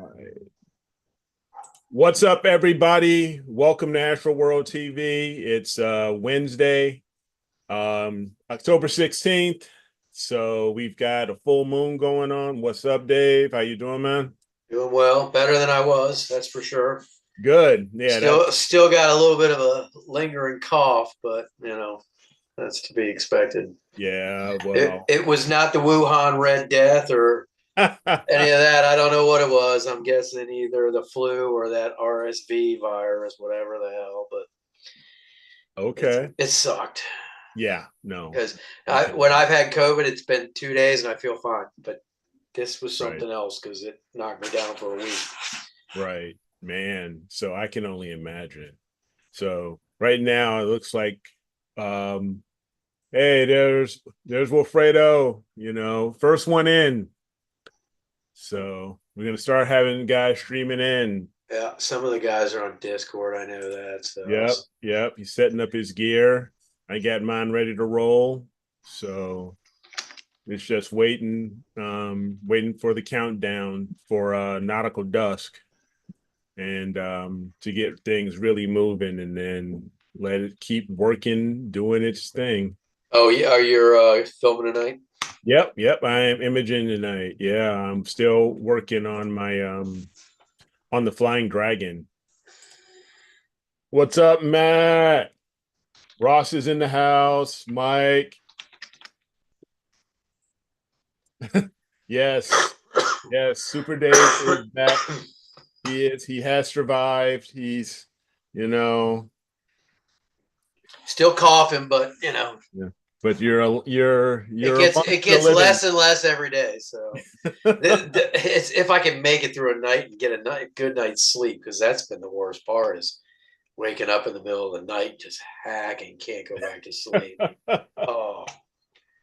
right. What's up, everybody? Welcome to AstroWorld TV. It's Wednesday, October 16th. So we've got a full moon going on. What's up, Dave? How you doing, man? Doing well, better than I was, that's for sure. Good. Yeah, Still got a little bit of a lingering cough, but that's to be expected. yeah, It well. it was not the Wuhan Red Death or any of that. I don't know what it was. I'm guessing either the flu or that RSV virus, whatever the hell. But Okay. it sucked Yeah, no. because I can, when I've had COVID, it's been 2 days and I feel fine. But this was right, something else because it knocked me down for a week. right. Man, so I can only imagine. So right now it looks like um hey, there's Wilfredo, first one in. So we're gonna start having guys streaming in. Yeah, some of the guys are on Discord. I know that. So Yep. He's setting up his gear. I got mine ready to roll. So it's just waiting for the countdown for nautical dusk and to get things really moving and then let it keep working, doing its thing. oh yeah, you're filming tonight? Yep. I am imaging tonight. Yeah, I'm still working on my on the Flying Dragon. What's up, Matt? Ross is in the house. Mike. Yes. Yes. Super Dave is back. He is. He has survived. He's, you know, Still coughing, but yeah. But you're it amongst the gets living. less and less every day. So it's if I can make it through a night and get a good night's sleep, because that's been the worst part is waking up in the middle of the night just hacking, can't go back to sleep. Oh,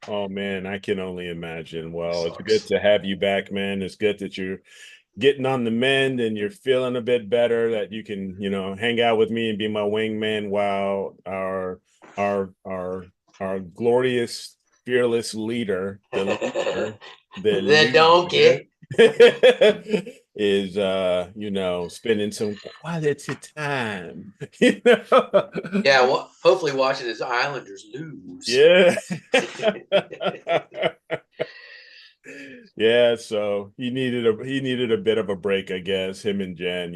Oh man, I can only imagine. Well, it's good sucks. to have you back, man. It's good that you're getting on the mend and you're feeling a bit better, that you can, hang out with me and be my wingman while our our glorious, fearless leader, the The leader donkey. is spending some quality time. You know? Yeah, well, hopefully watching his Islanders lose. Yeah. Yeah, so he needed a bit of a break, I guess. Him and Jen,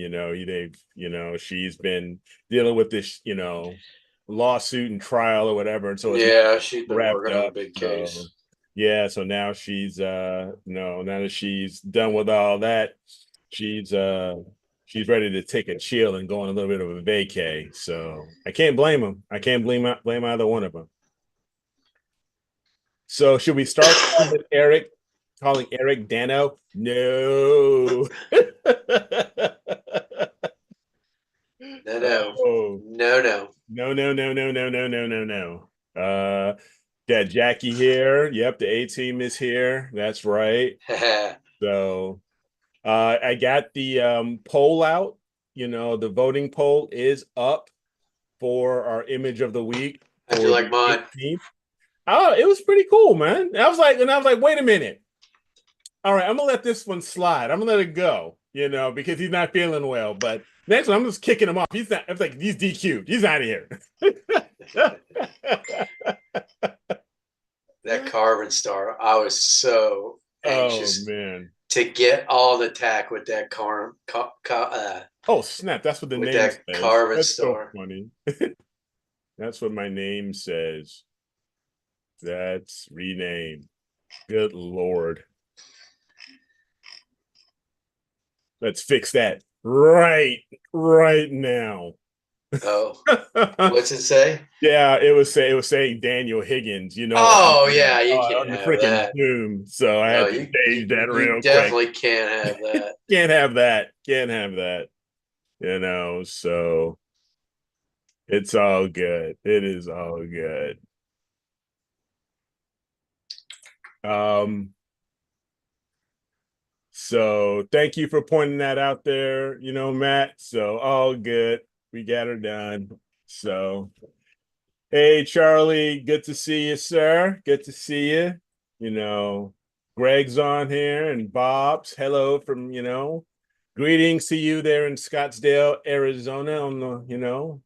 she's been dealing with this, lawsuit and trial or whatever, and so it's not Yeah, she's been wrapped working on a up. big So case. yeah, so now she's no, now that she's done with all that, she's uh she's ready to take a chill and go on a little bit of a vacay. So I can't blame him. I can't blame either one of them. So should we start with Eric, calling Eric Dano? No. No, no, Oh, no, no. no. Got Jackie here. Yep, the A team is here. That's right. So I got the poll out. The voting poll is up for our image of the week How'd you for like the mine? 18th. Oh, it was pretty cool, man. I was like, wait a minute. All right, I'm gonna let this one slide. I'm gonna let it go, because he's not feeling well. But next one, I'm just kicking him off. He's not. It's like he's DQ'd. He's out of here. That carbon star. I was so Oh anxious man. to get all the tack with that Oh snap! That's what the with name that says. carbon That's so star. funny. That's what my name says. That's renamed. Good Lord. Let's fix that right now. Oh, what's it say? Yeah, it was saying Daniel Higgins, Oh yeah, you on can't the have freaking that. Zoom. So I No, had to you change that you real quick. definitely can't have that. Can't have that. Can't have that. So it's all good. It is all good. Um, so thank you for pointing that out there, Matt. So all good. We got her done. So hey, Charlie, good to see you, sir. Good to see you. Greg's on here and Bob's. Hello from, Greetings to you there in Scottsdale, Arizona on the.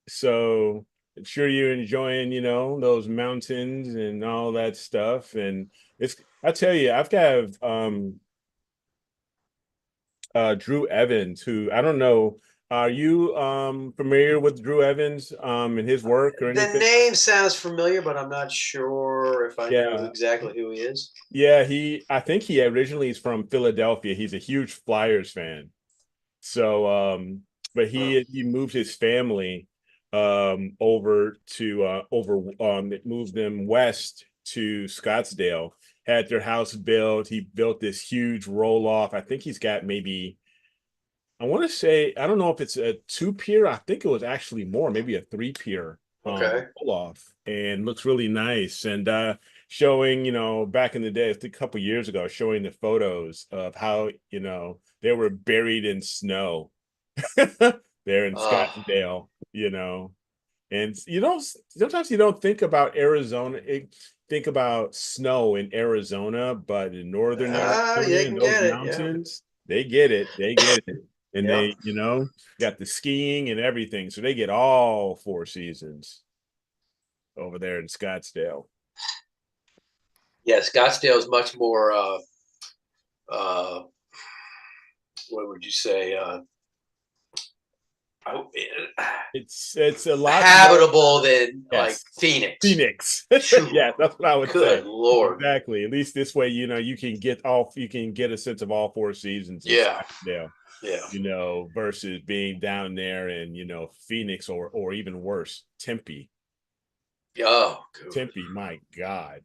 So I'm sure you're enjoying, those mountains and all that stuff. And I tell you, I've got Drew Evans, who I don't know. Are you familiar with Drew Evans and his work or The anything? name sounds familiar, but I'm not sure if I know Yeah. exactly who he is. Yeah, I think he originally is from Philadelphia. He's a huge Flyers fan. So but Oh, he moved his family over to it moved them west to Scottsdale, had their house built. He built this huge roll off. I think he's got maybe, I want to say, I don't know if it's a two pier. I think it was actually more, maybe a three pier okay. roll off, and looks really nice. And showing, back in the day, a couple years ago, showing the photos of how, they were buried in snow there in Uh, Scottsdale, and sometimes you don't think about Arizona, think about snow in Arizona, but in northern Arizona they and can those get it. Yeah. mountains, they get it. They get it. And Yep. they, got the skiing and everything. So they get all four seasons over there in Scottsdale. Yeah. Scottsdale is much more, uh, what would you say? Oh, It's a lot more, habitable than like yes. Phoenix. Phoenix. Phew, Yeah, that's what I would say. good Lord. Exactly. At least this way, you can get a sense of all four seasons in Yeah. Scottsdale, Yeah. versus being down there in, Phoenix or even worse, Tempe. Oh, good. Tempe, my God.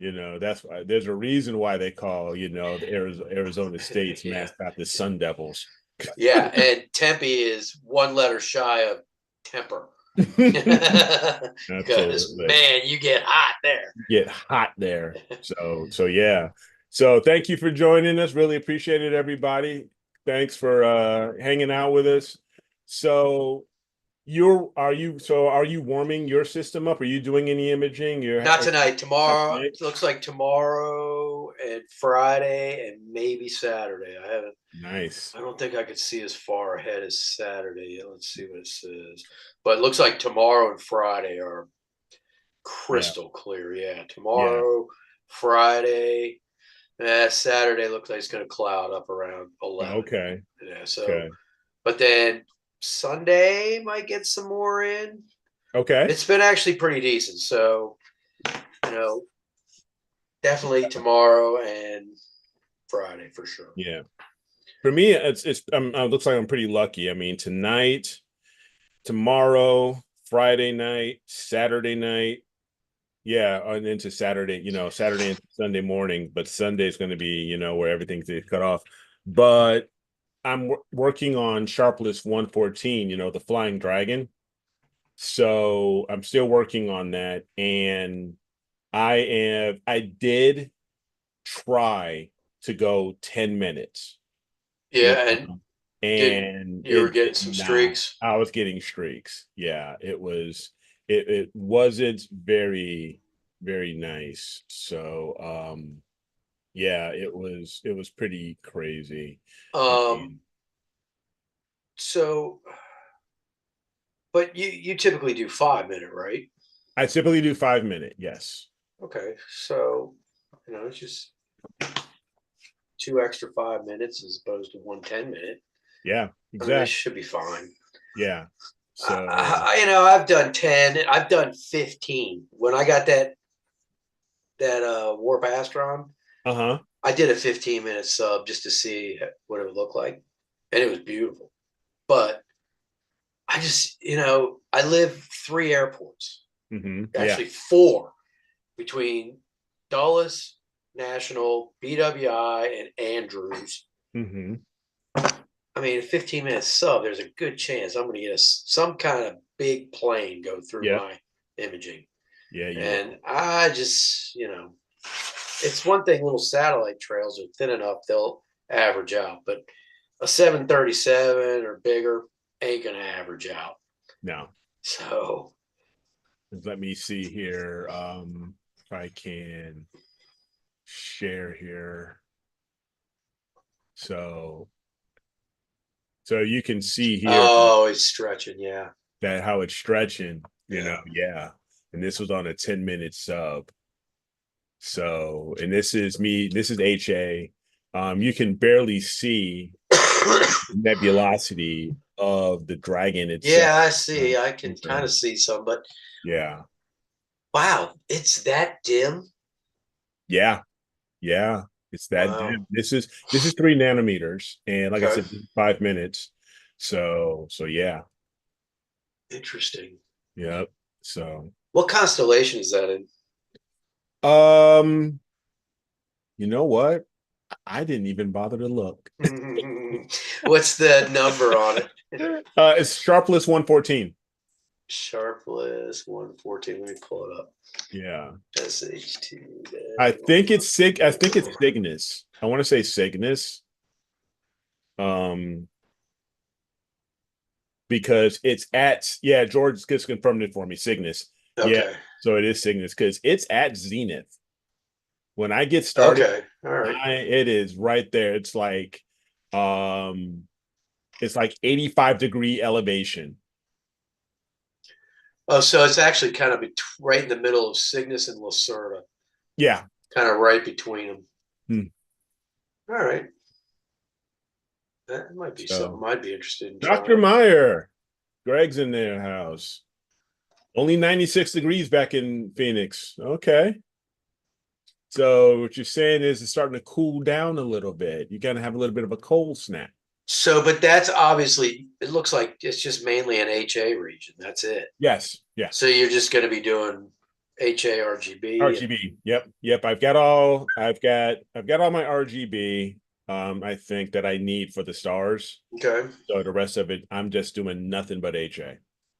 That's why there's a reason why they call, the Arizona State's Yeah. mascot the Sun Devils. Yeah. And Tempe is one letter shy of temper. Because Absolutely. man, you get hot there. Get hot there. So yeah. So thank you for joining us. Really appreciate it, everybody. Thanks for hanging out with us. So are you warming your system up? Are you doing any imaging? Not tonight. Not Tomorrow tonight? looks like tomorrow and Friday and maybe Saturday. I haven't. Nice. I don't think I could see as far ahead as Saturday. Let's see what it says. But it looks like tomorrow and Friday are Yeah. crystal clear. Yeah, Yeah. tomorrow, Friday, Saturday looks like it's going to cloud up around 11. Okay. Yeah. So, Okay. but then Sunday might get some more in. Okay. It's been actually pretty decent. So, you know, definitely tomorrow and Friday for sure. Yeah. For me, it looks like I'm pretty lucky. I mean, tonight, tomorrow, Friday night, Saturday night. Yeah, and into Saturday, Saturday and Sunday morning, but Sunday's going to be, where everything's cut off. But I'm working on Sharpless 114, the Flying Dragon. So I'm still working on that. And I did try to go 10 minutes, you Yeah, and did and you were it getting did some not. streaks? I was getting streaks. Yeah, it wasn't very, very nice. So yeah, it was pretty crazy. I Um, mean, so but you typically do 5 minute, right? I typically do 5 minute, yes. Okay, so it's just two extra 5 minutes as opposed to 1 10 minute. Yeah, I mean, this exactly. should be fine. Yeah. So I've done 10. I've done 15. When I got that Warp Astron, uh-huh. I did a 15-minute sub just to see what it would look like, and it was beautiful. But I just, I live 3 airports, Yeah. actually four, between Dulles, National, BWI, and Andrews. hmm I mean, a 15-minute sub, there's a good chance I'm going to get some kind of big plane go through Yep. my imaging. Yeah, you And will. I just, it's one thing little satellite trails are thin enough, they'll average out, but a 737 or bigger ain't going to average out. No. So, Let me see here. If I can share here. So you can see here Oh, it's stretching. Yeah. that how it's stretching, Yeah. yeah. And this was on a 10-minute sub. So, and this is me, this is HA. You can barely see nebulosity of the dragon itself. Yeah, I see. I can kind of see some, but Yeah. wow, it's that dim. Yeah. Yeah. It's that Wow. dim. This is 3 nanometers. And like I Okay. said, 5 minutes. So yeah. Interesting. Yep. So What constellation is that in? um, you know what? I didn't even bother to look. What's the number on it? It's Sharpless 114. Sharpless 114. Let me pull it up. Yeah. SH2. I think it's Cygnus. I want to say Cygnus. Um, because it's at, yeah, George just confirmed it for me. Cygnus. Yeah. Okay. So it is Cygnus because it's at zenith. When I get started, Okay. All right. it is right there. Um, it's like 85-degree elevation. Oh, so it's actually kind of right in the middle of Cygnus and Lacerda, Yeah. kind of right between them. Hmm. All right. That might be So something I'd be interested in Dr. trying. Meyer, Greg's in their house. Only 96 degrees back in Phoenix. Okay. So what you're saying is it's starting to cool down a little bit. You're gonna have a little bit of a cold snap. So, but that's obviously, it looks like it's just mainly an HA region. That's it. Yes, yes. So you're just going to be doing HA, RGB. RGB. Yep. I've got all my RGB. I think that I need for the stars. Okay. So the rest of it, I'm just doing nothing but HA.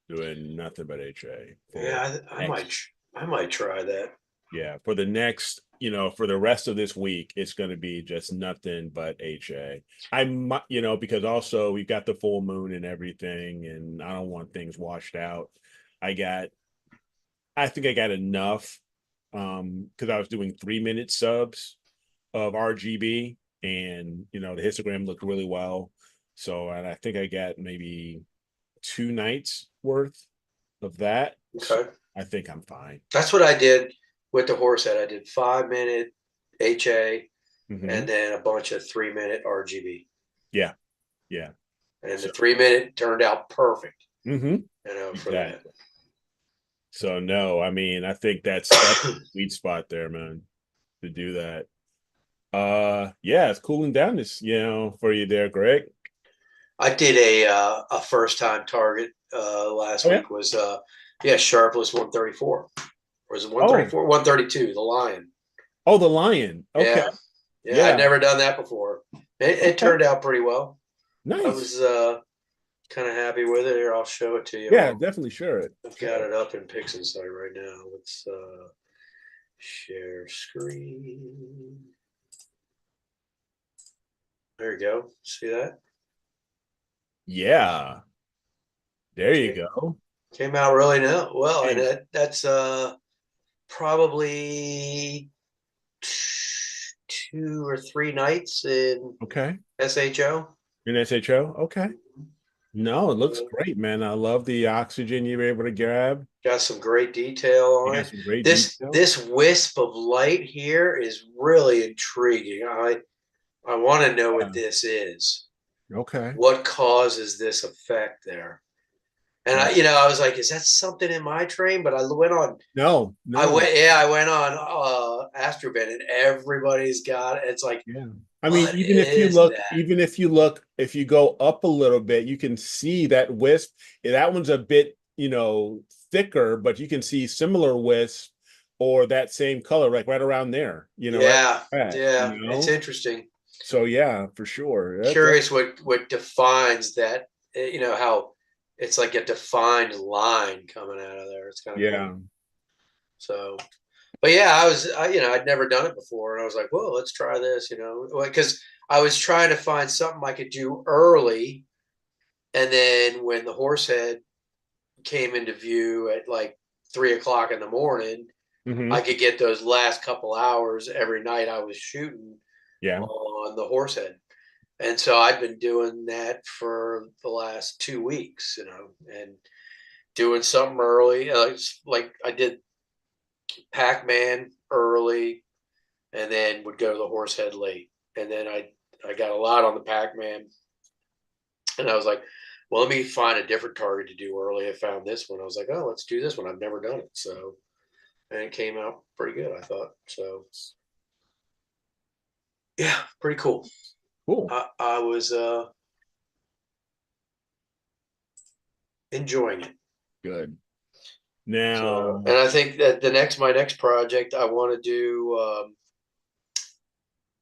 Doing nothing but HA for Yeah, I might try that. yeah, for the next, for the rest of this week, it's going to be just nothing but HA. I might, because also we've got the full moon and everything, and I don't want things washed out. I think I got enough, because I was doing 3-minute subs of RGB, and the histogram looked really well. So, and I think I got maybe 2 nights worth of that. So Okay. I think I'm fine. That's what I did with the horse head. I did 5-minute HA Mm-hmm. and then a bunch of 3-minute RGB. Yeah. Yeah. And the So, 3-minute turned out perfect, mm-hmm. for that. Exactly. So no, I mean, I think that's a sweet spot there, man, to do that. Yeah, it's cooling down this, for you there, Greg. I did a first time target last Oh yeah. week was Sharpless 134. Or was it Oh, 134? 132, the lion. oh, the lion. Okay. Yeah. Yeah, I'd Yeah. never done that before. It Okay. turned out pretty well. I Nice. was kind of happy with it. Here, I'll show it to you. Yeah, definitely sure. I've got it up in PixInsight right now. Let's share screen. There you go. See that? Yeah. There you Came, go. came out really well, and Hey, that's probably 2 or 3 nights in okay. SHO. In SHO. Okay. No, it looks great, man. I love the oxygen you were able to grab. Got some great detail You on got it. some great detail. This wisp of light here is really intriguing. I want to know what Yeah. this is. Okay. What causes this effect there? And Yeah. I was like, is that something in my train? But I went on. No, no. I went on Astrovet, and everybody's got it. It's like, Yeah. I mean, what is that? if you go up a little bit, you can see that wisp. That one's a bit, thicker, but you can see similar wisp or that same color, like right around there, right Yeah, at, yeah, it's interesting. So yeah, for sure. That's Curious what defines that. How it's like a defined line coming out of there. It's kind of yeah. cool. So, but yeah, I'd never done it before, and I was like, "Whoa, let's try this," because I was trying to find something I could do early, and then when the horse head came into view at like 3 o'clock in the morning, I Hmm. could get those last couple hours every night I was shooting Yeah. on the horse head. And so I've been doing that for the last 2 weeks, and doing something early. Like I did Pac-Man early, and then would go to the horse head late. And then I got a lot on the Pac-Man, and I was like, well, let me find a different target to do early. I found this one. I was like, oh, let's do this one. I've never done it. So, and it came out pretty good, I thought. So, yeah, pretty cool. Cool. I was enjoying it. Good. So, Now, and I think that my next project, I want to do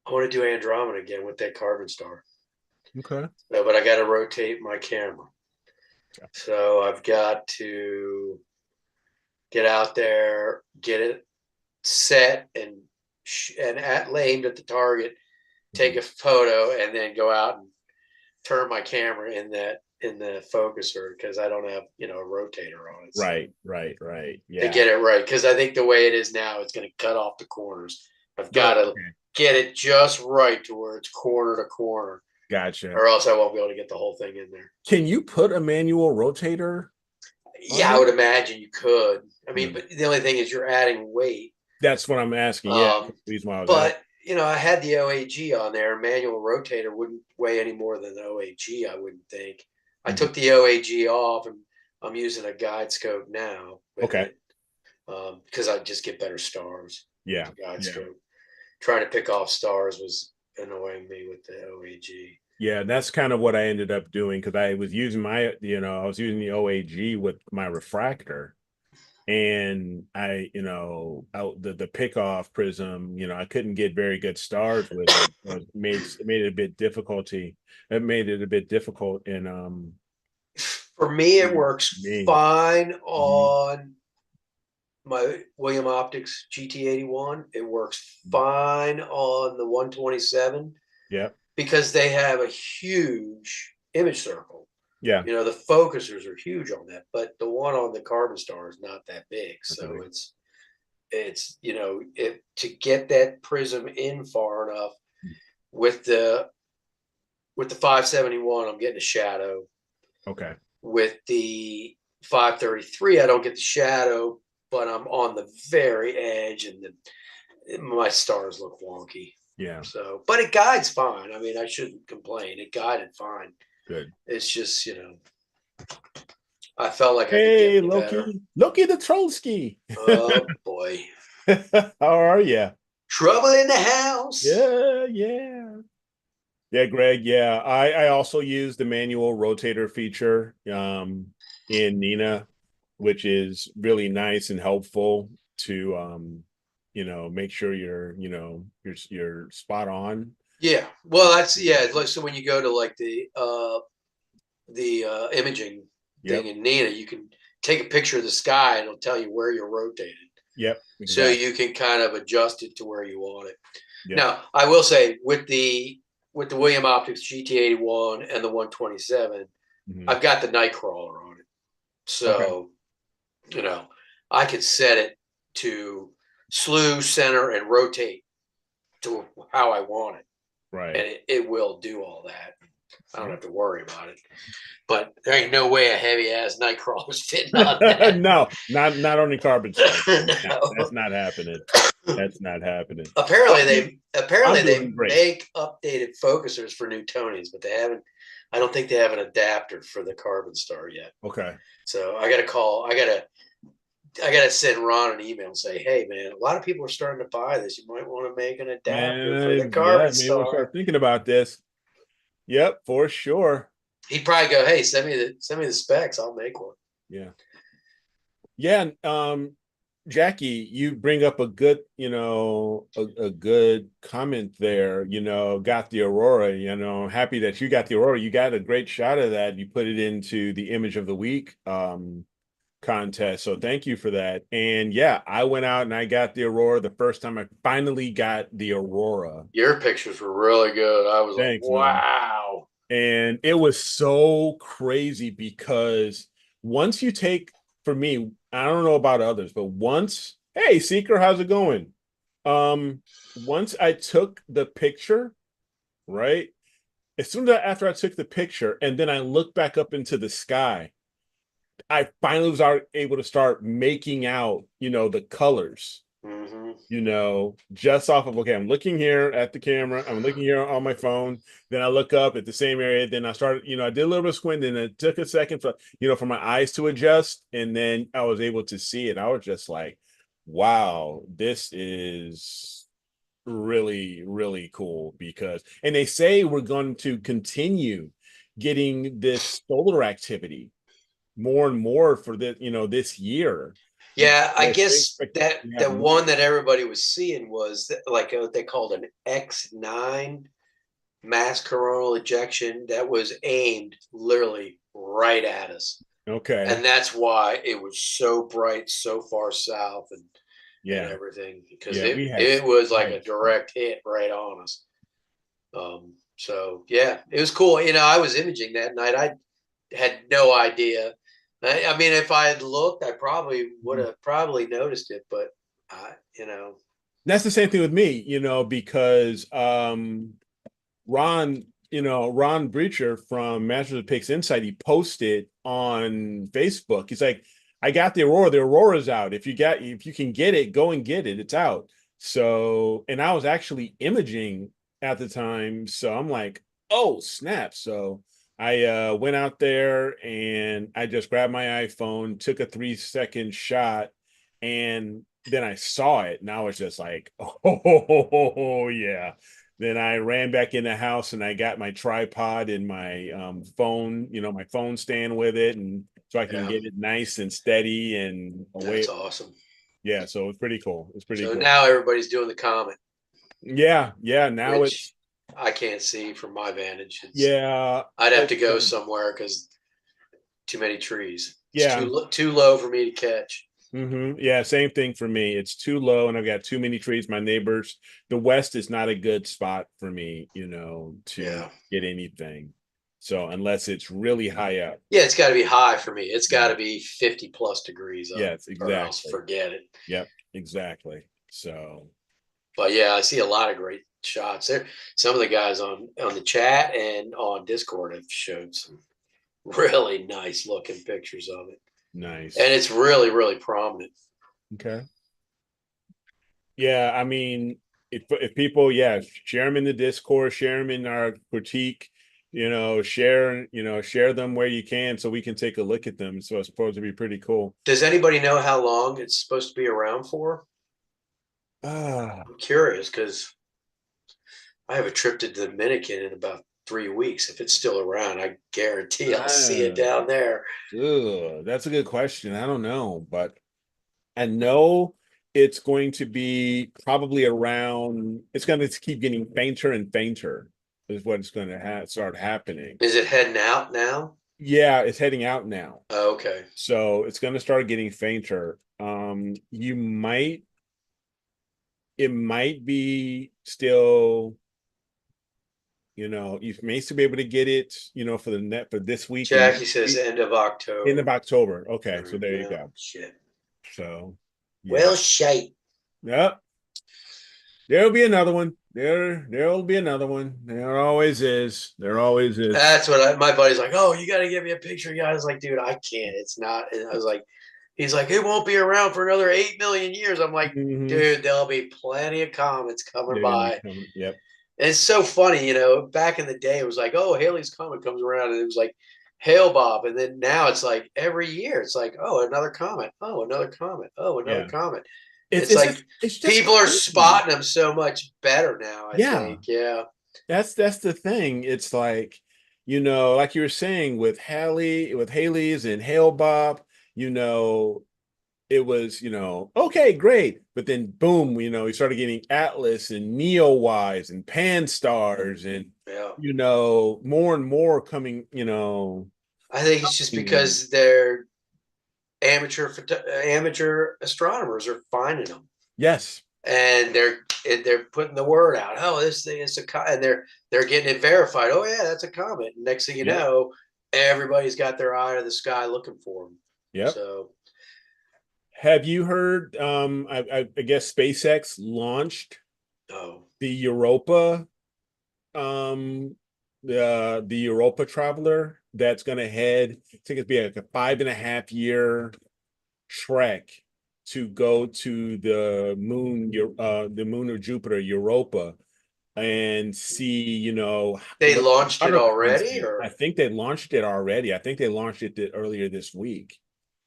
Andromeda again with that carbon star. okay. But I got to rotate my camera. So I've got to get out there, get it set and aimed at the target, take a photo, and then go out and turn my camera in the focuser because I don't have a rotator on it. So Right. to Yeah. get it right, because I think the way it is now, it's going to cut off the corners. I've got to get it just right to where it's corner to corner. Gotcha. Or else I won't be able to get the whole thing in there. Can you put a manual rotator? Yeah, I would imagine you could. I mean, but the only thing is you're adding weight. That's what I'm asking. Yeah. But I had the OAG on there. Manual rotator wouldn't weigh any more than the OAG, I wouldn't think. I took the OAG off, and I'm using a guide scope now. Okay. Because I just get better stars. Yeah. Guide scope. Trying to pick off stars was annoying me with the OAG. Yeah, that's kind of what I ended up doing because I was using I was using the OAG with my refractor, and the pickoff prism, I couldn't get very good stars with it. It made it a bit difficulty. It made it a bit difficult in for me it works fine on my William Optics GT81. It works fine on the 127. Yeah. Because they have a huge image circle. Yeah. The focusers are huge on that, but the one on the carbon star is not that big. So it's to get that prism in far enough with the 571, I'm getting a shadow. Okay. With the 533, I don't get the shadow, but I'm on the very edge, and my stars look wonky. Yeah. So, but it guides fine. I mean, I shouldn't complain. It guided fine. Good. It's just, I felt like hey, I could get Loki, better. Loki the Trollski. Oh boy. How are you? Trouble in the house. Yeah, Greg. Yeah, I also use the manual rotator feature in Nina, which is really nice and helpful to make sure you're spot on. Yeah. Well, that's like, so when you go to like the imaging thing in Nina, you can take a picture of the sky and it'll tell you where you're rotated. Yep. Exactly. So you can kind of adjust it to where you want it. Yep. Now, I will say with the William Optics GT81 and the 127, I've got the Nightcrawler on it. So, I could set it to slew, center, and rotate to how I want it. Right. And it will do all that. I don't have to worry about it. But there ain't no way a heavy ass Nightcrawler's fitting on that. No, not on the carbon star. No, that's not happening. That's not happening. Apparently they make updated focusers for Newtonians, but I don't think they have an adapter for the carbon star yet. Okay. So I gotta send Ron an email and say, hey man, a lot of people are starting to buy this. You might want to make an adapter for the carbon star. We'll start thinking about this. Yep, for sure. He'd probably go, hey, send me the specs. I'll make one. Yeah. Yeah. Jackie, you bring up a good, a good comment there, got the Aurora, happy that you got the Aurora. You got a great shot of that. You put it into the image of the week contest. So thank you for that. And yeah, I went out and I got the Aurora the first time I finally got the Aurora. Your pictures were really good. I was like, wow. Man. And it was so crazy because once you take, for me, I don't know about others, but hey, Seeker, how's it going? Once I took the picture, right, as soon as after I took the picture and then I looked back up into the sky, I finally was able to start making out, the colors, Hmm. just off of, okay, I'm looking here at the camera, I'm looking here on my phone, then I look up at the same area, then I started, I did a little bit of squint, and it took a second for my eyes to adjust, and then I was able to see it. I was just like, wow, this is really, really cool, and they say we're going to continue getting this solar activity more and more for this year. Yeah, I They guess expect that to the have one more. that everybody was seeing was like they called an X9 mass coronal ejection that was aimed literally right at us. Okay. And that's why it was so bright, so far south, and Yeah. everything, because Yeah. it was like a Right. direct hit right on us. So yeah, it was cool. I was imaging that night. I had no idea. I mean, if I had looked, I probably would have probably noticed it, but I. That's the same thing with me, because Ron Breacher from Masters of Pix Insight, he posted on Facebook. He's like, I got the Aurora. The Aurora's out. If you can get it, go and get it. It's out. So, and I was actually imaging at the time. So I'm like, oh, snap. So I went out there and I just grabbed my iPhone, took a 3-second shot, and then I saw it, and I was just like, oh yeah. Then I ran back in the house and I got my tripod and my phone, my phone stand with it, and so I can Yeah, get it nice and steady and away. that's awesome. Yeah, so it's pretty cool. It's pretty So cool. now everybody's doing the comet, Yeah, yeah. Now it's which I can't see from my vantage. yeah, I'd have to it's go somewhere because too many trees. It's yeah. too low for me to catch. Yeah, same thing for me. It's too low and I've got too many trees. My neighbors, the west is not a good spot for me, to Yeah. get anything. So unless it's really high up. Yeah, it's got to be high for me. It's got Yeah. to be 50 plus degrees up, Yes, or else exactly. forget it. Yep, exactly. So But yeah, I see a lot of great shots there. Some of the guys on the chat and on Discord have showed some really nice looking pictures of it, and nice. it's really, really prominent. Okay. Yeah, I mean, if people, yeah, share them in the Discord, share them in our critique, share them where you can so we can take a look at them. So it's supposed to be pretty cool. Does anybody know how long it's supposed to be around for? Ah, I'm curious because I have a trip to the Dominican in about 3 weeks. If it's still around, I guarantee I'll see it ah, down there. that's a good question. I don't know, but I know it's going to be probably around. It's going to keep getting fainter and fainter. Is what it's going to start happening. Is it heading out now? Yeah, it's heading out now. Oh, okay. So it's going to start getting fainter. It might be still, you may still be able to get it, for the net for this week and Jackie says end of end of October. October. Okay, so there you Yeah, go. shit. So yeah. Well, shite. Yep. There'll be another one. There'll be another one. There always is. There always is. That's what my buddy's like. Oh, you got to give me a picture. Yeah, I was like, dude, I can't. It's not. And I was like, he's like, it won't be around for another 8 million years. I'm like, Mm-hmm. dude, there'll be plenty of comets coming They're gonna be by. coming. Yep. And it's so funny, back in the day, it was like, oh, Haley's Comet comes around, and it was like Hail Bob. And then now it's like every year, it's like, oh, another comet. Oh, another comet. Oh, another Yeah. comet. It's It's it's like just it's just people are crazy. spotting them so much better now, I Yeah. think. Yeah. That's the thing. It's like, like you were saying with Haley's and Hale Bob, you know, it was, okay, great. But then boom, we started getting Atlas and Neowise and Pan Stars and Yeah. more and more coming, I think it's just coming. because they're amateur astronomers are finding them, Yes. and they're putting the word out. Oh, this thing is a comet, and they're getting it verified. Oh yeah, that's a comet. And next thing you Yep. know, everybody's got their eye to the sky looking for them. Yep. So Have you heard I guess SpaceX launched oh the Europa um the Europa traveler that's going to head. I think it'd be like a 5.5 year trek to go to the moon of Jupiter, Europa, and see, They what launched it water already, content. I or think they launched it already. I think they launched it earlier this week.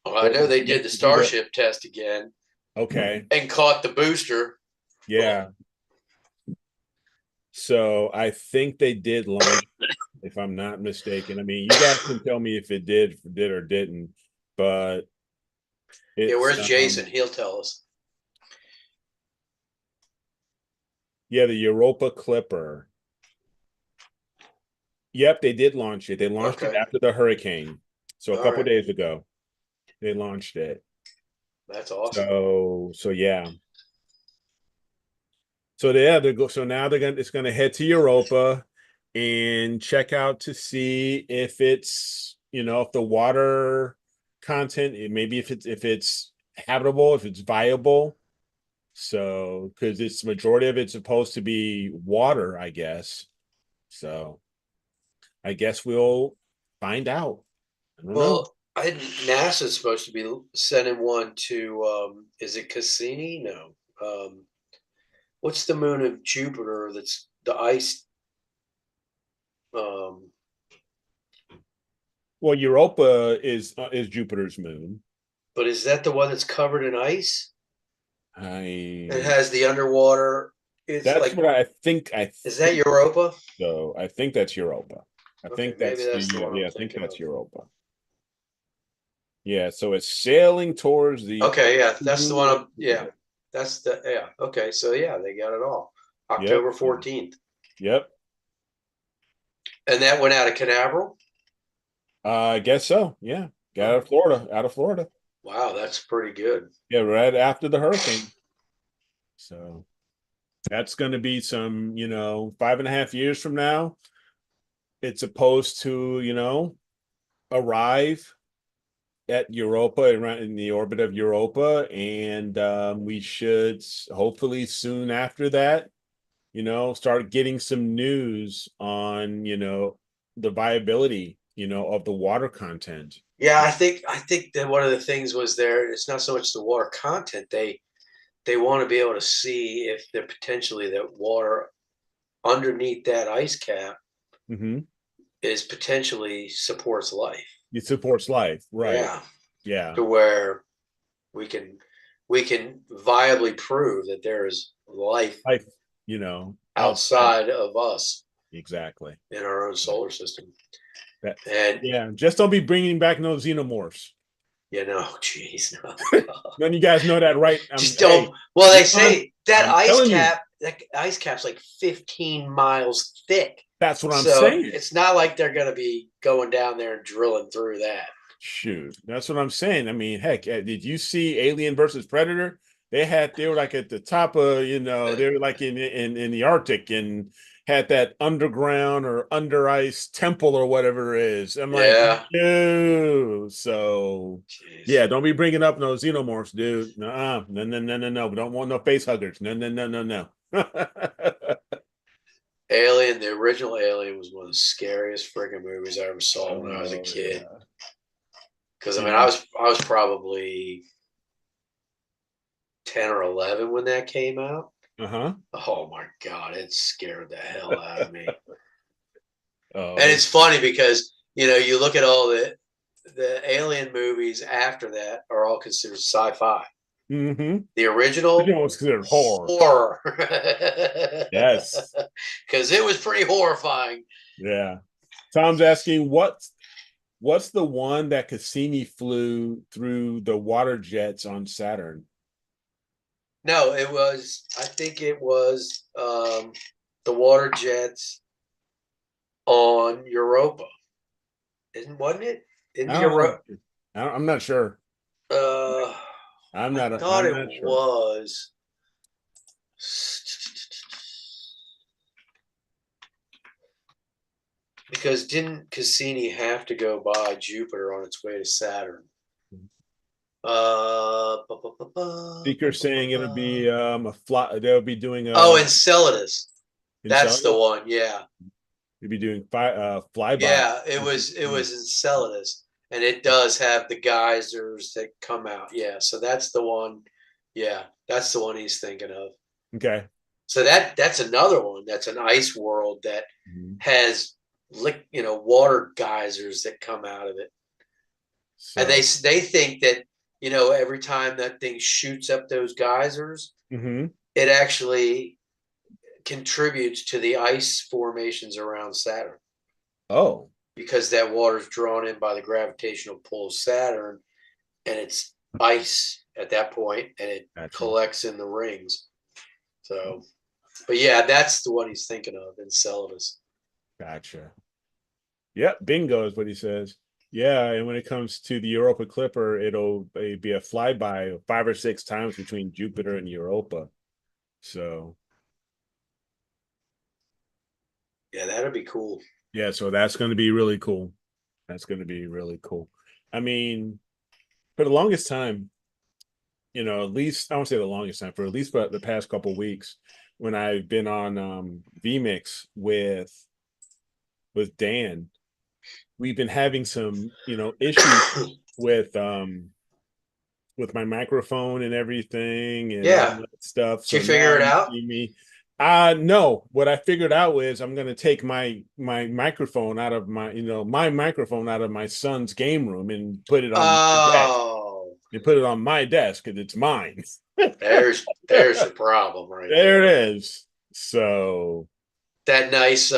well, I know they did the Yet to do that. Starship test again Okay. and caught the booster. Yeah. So I think they did launch, if I'm not mistaken. I mean, you guys can tell me if it did or didn't, but Yeah, it's where's Jason? He'll tell us. yeah, the Europa Clipper. Yep, they did launch it. They launched it Okay. after the hurricane. So a All couple right. days ago, they launched it. That's awesome. So yeah. So yeah, so now it's gonna head to Europa and check out to see if it's, if the water content, maybe if it's habitable, if it's viable. So because it's majority of it's supposed to be water, I guess. So I guess we'll find out. I don't know. Well, NASA's supposed to be sending one to is it Cassini? No. What's the moon of Jupiter that's the ice um Well, Europa is Jupiter's moon. but is that the one that's covered in ice? It I has the underwater. It's That's like, what I think. is that Europa? So. I think that's Europa. I Okay, think maybe that's that's the one I'm yeah. I think thinking that's of. Europa. Yeah. So it's sailing towards the Okay, yeah, that's the moon one. of Yeah, Jupiter. that's the yeah. Okay, so yeah, they got it all. Yep. October 14th, Yep. and that went out of Canaveral. I guess so. Yeah. Got out Oh, of Florida. Out of Florida. wow, that's pretty good. Yeah. Right after the hurricane. So that's going to be some, 5.5 years from now. It's supposed to, arrive at Europa, around in the orbit of Europa, and we should hopefully soon after that, start getting some news on, the viability, of the water content. Yeah, I think that one of the things was there. It's not so much the water content. They want to be able to see if there potentially that water underneath that ice cap Mm-hmm. is potentially supports life. It supports life, right? Yeah, Yeah, to where we can we can viably prove that there is life life, outside. outside of us Exactly. in our own solar system. That, And yeah, just don't be bringing back no xenomorphs. geez, no. None of you guys know that, right? Just Hey, don't. Well, they Leon, say that I'm telling you, ice cap's like 15 miles thick. that's what I'm So saying. it's not like they're going to be going down there and drilling through that. Shoot, that's what I'm saying. I mean, heck, did you see Alien versus Predator? They were like at the top of, they were like in the Arctic and had that underground or under ice temple or whatever it is. I'm like, Yeah. no. So Jeez. yeah, don't be bringing up no xenomorphs, dude. No, no, no, no, no, no. We don't want no face huggers. No, no, no, no, no. Alien, the original Alien was one of the scariest friggin' movies I ever saw when I was a Oh kid. yeah. Because I mean, Yeah. I was probably 10 or 11 when that came out. Uh-huh. Oh my god, it scared the hell out of me. Oh, And it's funny because you look at all the Alien movies after that are all considered sci-fi. mm-hmm. The original Was considered horror. horror, Yes. because it was pretty horrifying. Yeah. Tom's asking what's the one that Cassini flew through the water jets on Saturn? No, it was. I think it was the water jets on Europa. Wasn't it? In I the don't Europa? know. I'm not sure. Uh, I thought I'm it not sure. was. Because didn't Cassini have to go by Jupiter on its way to Saturn? Speaker saying it'll be a fly, they'll be doing Oh, Enceladus. in That's the cellular. one. Yeah. You'd be doing flyby. Yeah, it was Enceladus, and it does have the geysers that come out. Yeah, so that's the one. Yeah, that's the one he's thinking of. Okay. So that's another one. That's an ice world that Mhm. has water geysers that come out of it, and So. they think that every time that thing shoots up those geysers, Mhm. it actually contributes to the ice formations around Saturn Oh. because that water is drawn in by the gravitational pull of Saturn, and it's ice at that point, and it Gotcha. collects in the rings. So, but yeah, that's the one he's thinking of, Enceladus. Gotcha. Yep. Bingo is what he says. Yeah, and when it comes to the Europa Clipper, it'll be a flyby 5 or 6 times between Jupiter and Europa. So Yeah, that'd be cool. yeah, so that's going to be really cool. That's going to be really cool. I mean, for the longest time, at least I won't say the longest time, for at least the past couple of weeks, when I've been on vmix with Dan, we've been having some issues with with my microphone and everything and all Yeah, that stuff. did you So figure now it you out? see me. No, what I figured out was I'm gonna take my microphone out of my microphone out of my son's game room and put it on my desk Oh, and put it on my desk because it's mine. there's your problem right There there. it is. So That nice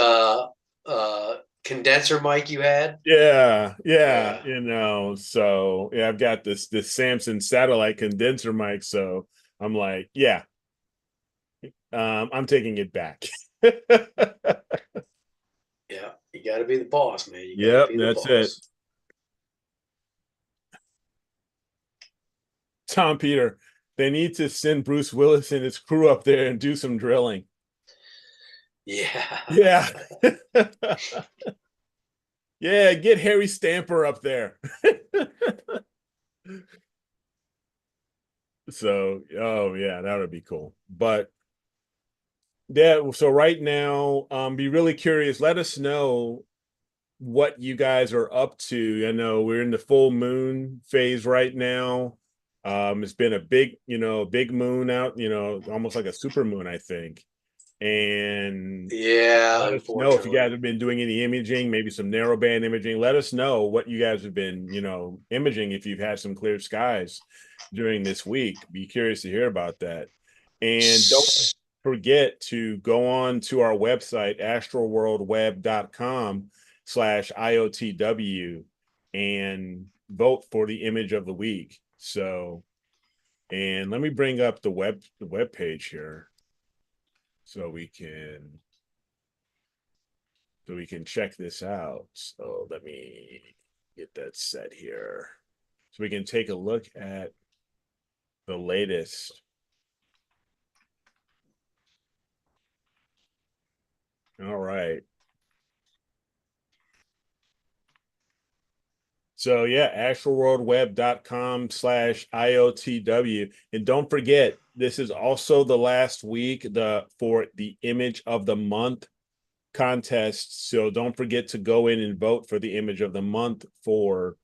condenser mic you had. yeah, Yeah, so yeah, I've got this Samsung satellite condenser mic, so I'm like, yeah, I'm taking it back. yeah. You got to be the boss, man. You got to Yep, be the that's it. boss. Tom Peter, they need to send Bruce Willis and his crew up there and do some drilling. Yeah. Yeah. Yeah, get Harry Stamper up there. So, oh yeah, that would be cool. But yeah, so right now, be really curious. Let us know what you guys are up to. I know we're in the full moon phase right now. It's been a big moon out, almost like a super moon, I think. And Yeah, let us know if you guys unfortunately. have been doing any imaging, maybe some narrowband imaging. Let us know what you guys have been, imaging if you've had some clear skies during this week. Be curious to hear about that. And don't forget to go on to our website, astroworldweb.com/IOTW, and vote for the image of the week. So, and let me bring up the web page here so we can check this out. So let me get that set here so we can take a look at the latest. All right. So yeah, astroworldweb.com/IOTW. And don't forget, this is also the last week for the image of the month contest. So don't forget to go in and vote for the image of the month for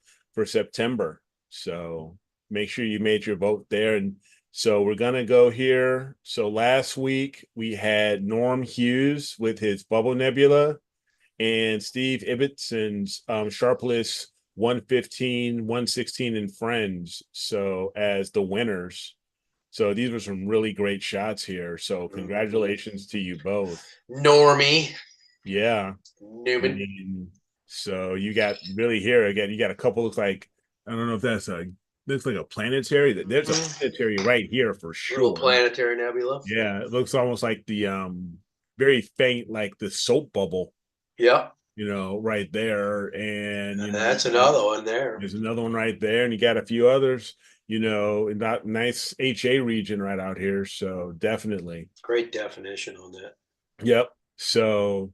September. So make sure you made your vote there. And so we're gonna go here. So last week we had Norm Hughes with his Bubble Nebula and Steve Ibbetson's Sharpless 115, 116, and Friends. So as the winners. So these were some really great shots here. So congratulations to you both. Normie Yeah. I Newman. mean, so you got really here again, you got a couple looks like I don't know if that's a looks like a planetary. There's a planetary right here for Little sure. planetary nebula. Yeah, it looks almost like the very faint, like the soap bubble, Yep. right there. And And that's another one there. there's another one right there, and you got a few others, in that nice HA region right out here. So definitely. Great definition on that. Yep. So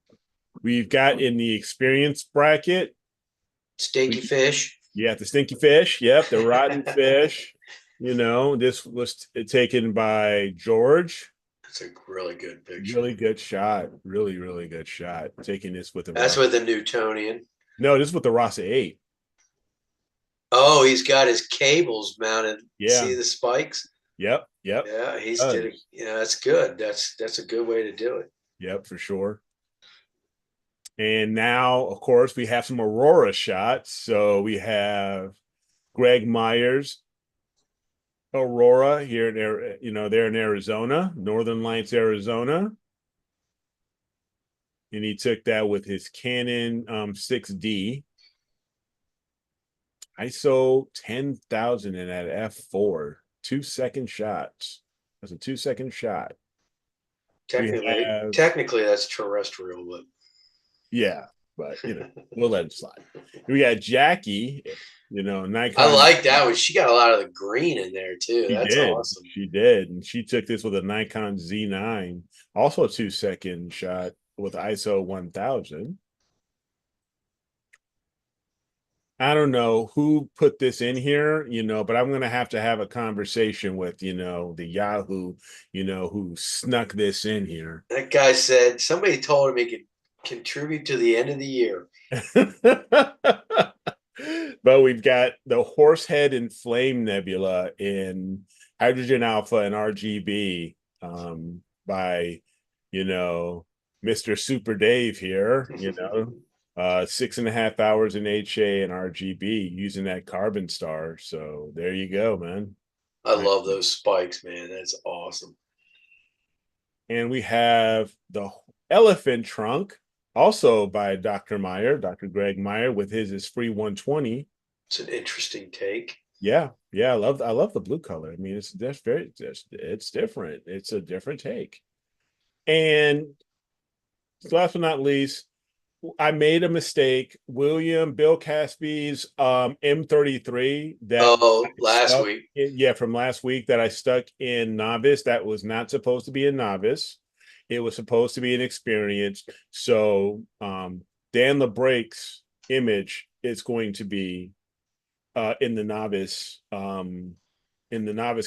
we've got in the experience bracket. Stinky fish. Yeah, the stinky fish. Yep, the rotten fish. This was taken by George. It's a really good picture. Really good shot. Really, really good shot. Taking this with the That's with the Newtonian. No, this is with the Rasa 8. Oh, he's got his cables mounted. Yeah. See the spikes? Yep. Yep. Yeah, he's did it. Does. Yeah, that's good. That's a good way to do it. Yep, for sure. And now, of course, we have some Aurora shots. So we have Greg Myers, Aurora here in there in Arizona, Northern Lights, Arizona. And he took that with his Canon 6D. ISO 10,000 in that f4. 2-second shots. That's a 2-second shot. Technically, that's terrestrial, but yeah, but we'll let it slide. We got Jackie, Nikon. I like that one. She got a lot of the green in there too. That's awesome. She did, and she took this with a Nikon Z9, also a 2-second shot with ISO 1000. I don't know who put this in here, but I'm going to have a conversation with, the Yahoo, who snuck this in here. That guy said somebody told him he could contribute to the end of the year. But we've got the Horsehead and Flame Nebula in hydrogen alpha and RGB by, Mr. Super Dave here, 6.5 hours in HA and RGB using that carbon star. So there you go, man. I love those spikes, man. That's awesome. And we have the Elephant Trunk, also by Dr. Greg Meyer, with his free 120. It's an interesting take. Yeah, I love the blue color. I mean, it's different. It's a different take. And last but not least, I made a mistake. Bill Caspy's M33 last week. From last week that I stuck in novice. That was not supposed to be a novice. It was supposed to be an experience. Dan LeBrake's image is going to be in the novice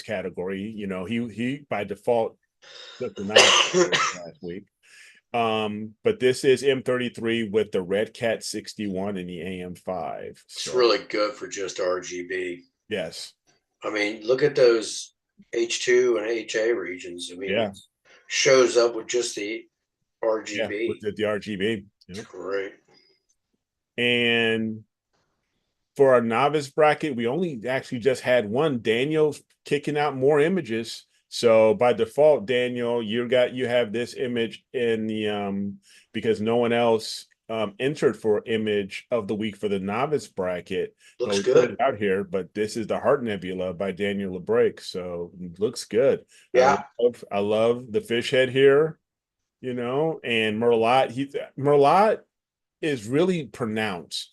category. He by default took the novice last week. But this is M33 with the Red Cat 61 and the AM5. It's really good for just RGB. Yes. I mean, look at those H2 and HA regions. I mean, it shows up with just the RGB. Yeah, with the RGB. Yeah. Great. And for our novice bracket, we only actually just had one. Daniel's kicking out more images. So by default, Daniel, you have this image in the because no one else entered for image of the week for the novice bracket. Looks good out here, but this is the Heart Nebula by Daniel LeBrake. So it looks good. Yeah, I love the fish head here, and Merlot. Merlot is really pronounced.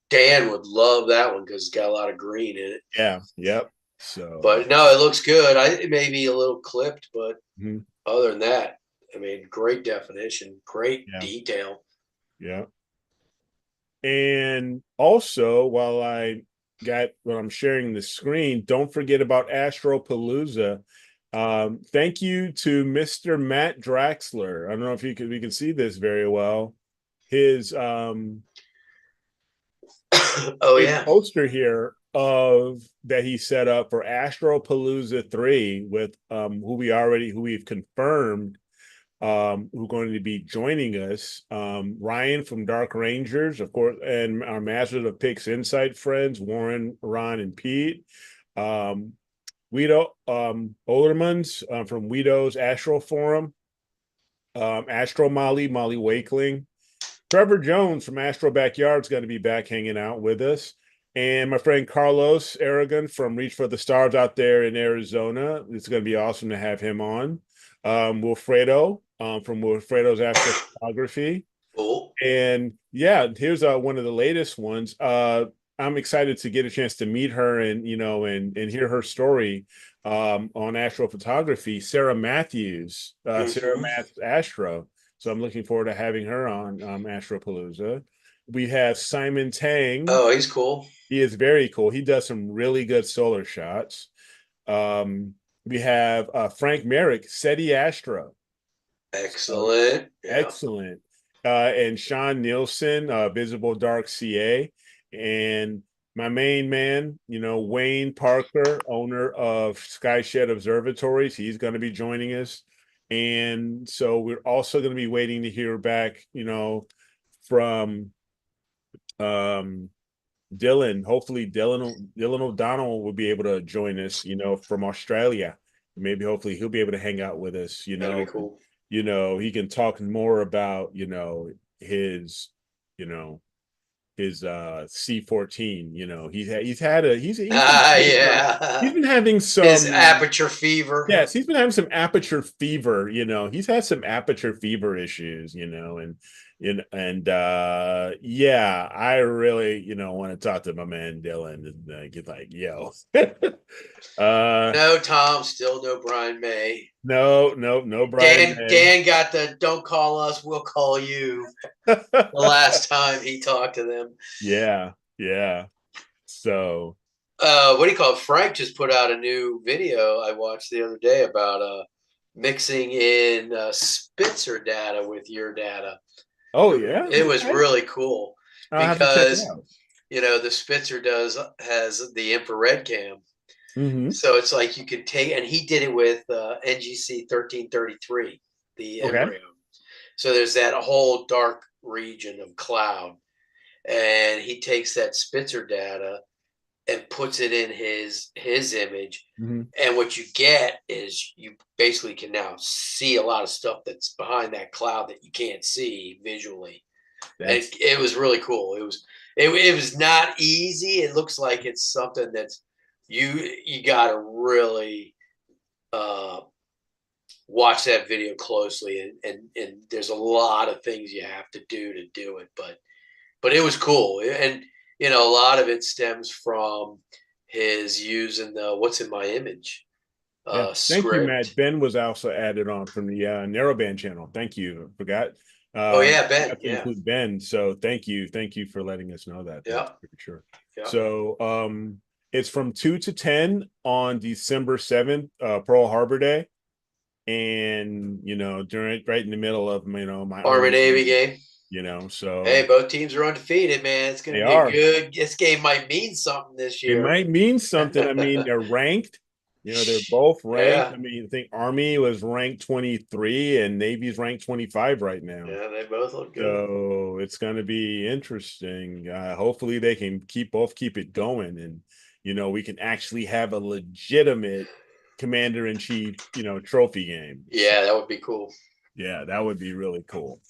Dan would love that one because it's got a lot of green in it. Yeah. Yep. So, but no, it looks good. It may be a little clipped, but other than that, I mean, great definition, great detail. Yeah. And also, while I'm sharing the screen, don't forget about Astropalooza. Thank you to Mr. Matt Draxler. I don't know if we can see this very well. His poster here that he set up for Astropalooza 3 with who we've confirmed who's going to be joining us. Ryan from Dark Rangers, of course, and our Masters of Pix Insight friends, Warren, Ron, and Pete. Guido Olermans from Guido's Astro Forum. Astro Molly Wakeling. Trevor Jones from Astro Backyard is going to be back hanging out with us. And my friend Carlos Aragon from Reach for the Stars out there in Arizona. It's going to be awesome to have him on. Wilfredo from Wilfredo's Astrophotography. Cool. And here's one of the latest ones. I'm excited to get a chance to meet her and hear her story on astrophotography. Sarah Matthews, Sarah Matthews Astro. So I'm looking forward to having her on Astropalooza. We have Simon Tang. Oh, he's cool. He is very cool. He does some really good solar shots. We have Frank Merrick, SETI Astro. Excellent. Yeah. Excellent. And Sean Nielsen, Visible Dark CA. And my main man, Wayne Parker, owner of Skyshed Observatories. He's going to be joining us. And so we're also going to be waiting to hear back, from Dylan. Hopefully Dylan O'Donnell will be able to join us, from Australia. Maybe hopefully he'll be able to hang out with us, That'd be cool. He can talk more about, his, his C14, he's been having some his aperture fever. Yes, he's been having some aperture fever, he's had some aperture fever issues, yeah, I really, want to talk to my man Dylan and get like, yo. No Tom, still no Brian May. No Brian May. Dan got the "don't call us, we'll call you" the last time he talked to them. Yeah. So what do you call it? Frank just put out a new video I watched the other day about mixing in Spitzer data with your data. Oh yeah, it was really cool because the Spitzer has the infrared cam. Mm-hmm. So it's like you can take, and he did it with NGC 1333, the embryo. So there's that whole dark region of cloud, and he takes that Spitzer data and puts it in his image. Mm-hmm. And what you get is you basically can now see a lot of stuff that's behind that cloud that you can't see visually. And it was really cool. It was not easy. It looks like it's something that's you got to really watch that video closely, and there's a lot of things you have to do it, but it was cool. And a lot of it stems from his using the "what's in my image" Thank script. you, Matt. Ben was also added on from the narrowband channel. Thank you. I forgot. Oh yeah, Ben. Yeah. Include Ben. So thank you for letting us know that. Yeah, for sure. Yeah. So it's from 2 to 10 on December 7th, Pearl Harbor Day, and during right in the middle of my Army Navy game. So hey, both teams are undefeated, man. It's going to be a good. This game might mean something this year. It might mean something. I mean, they're ranked. They're both ranked. Yeah. I mean, I think Army was ranked 23 and Navy's ranked 25 right now. Yeah, they both look good. So it's going to be interesting. Hopefully they can keep it going, and we can actually have a legitimate commander-in-chief, trophy game. Yeah, that would be cool. Yeah, that would be really cool.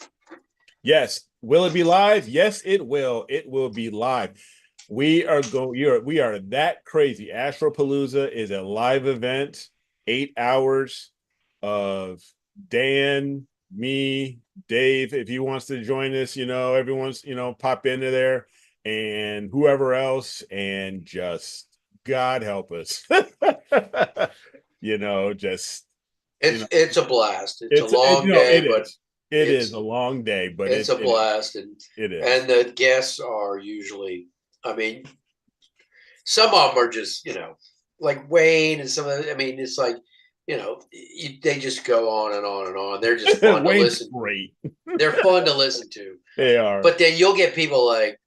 Yes. Will it be live? Yes, it will. It will be live. We are that crazy. Astropalooza is a live event, 8 hours of Dan, me, Dave. If he wants to join us, everyone's, pop into there, and whoever else, and just God help us. It's a blast. It's a long day, but it is a long day, but it's a blast, and it is. And the guests are usually, I mean, some of them are just, like Wayne, and some of them, I mean, it's like, they just go on and on and on. They're just fun to listen. Great. They're fun to listen to. They are. But then you'll get people like,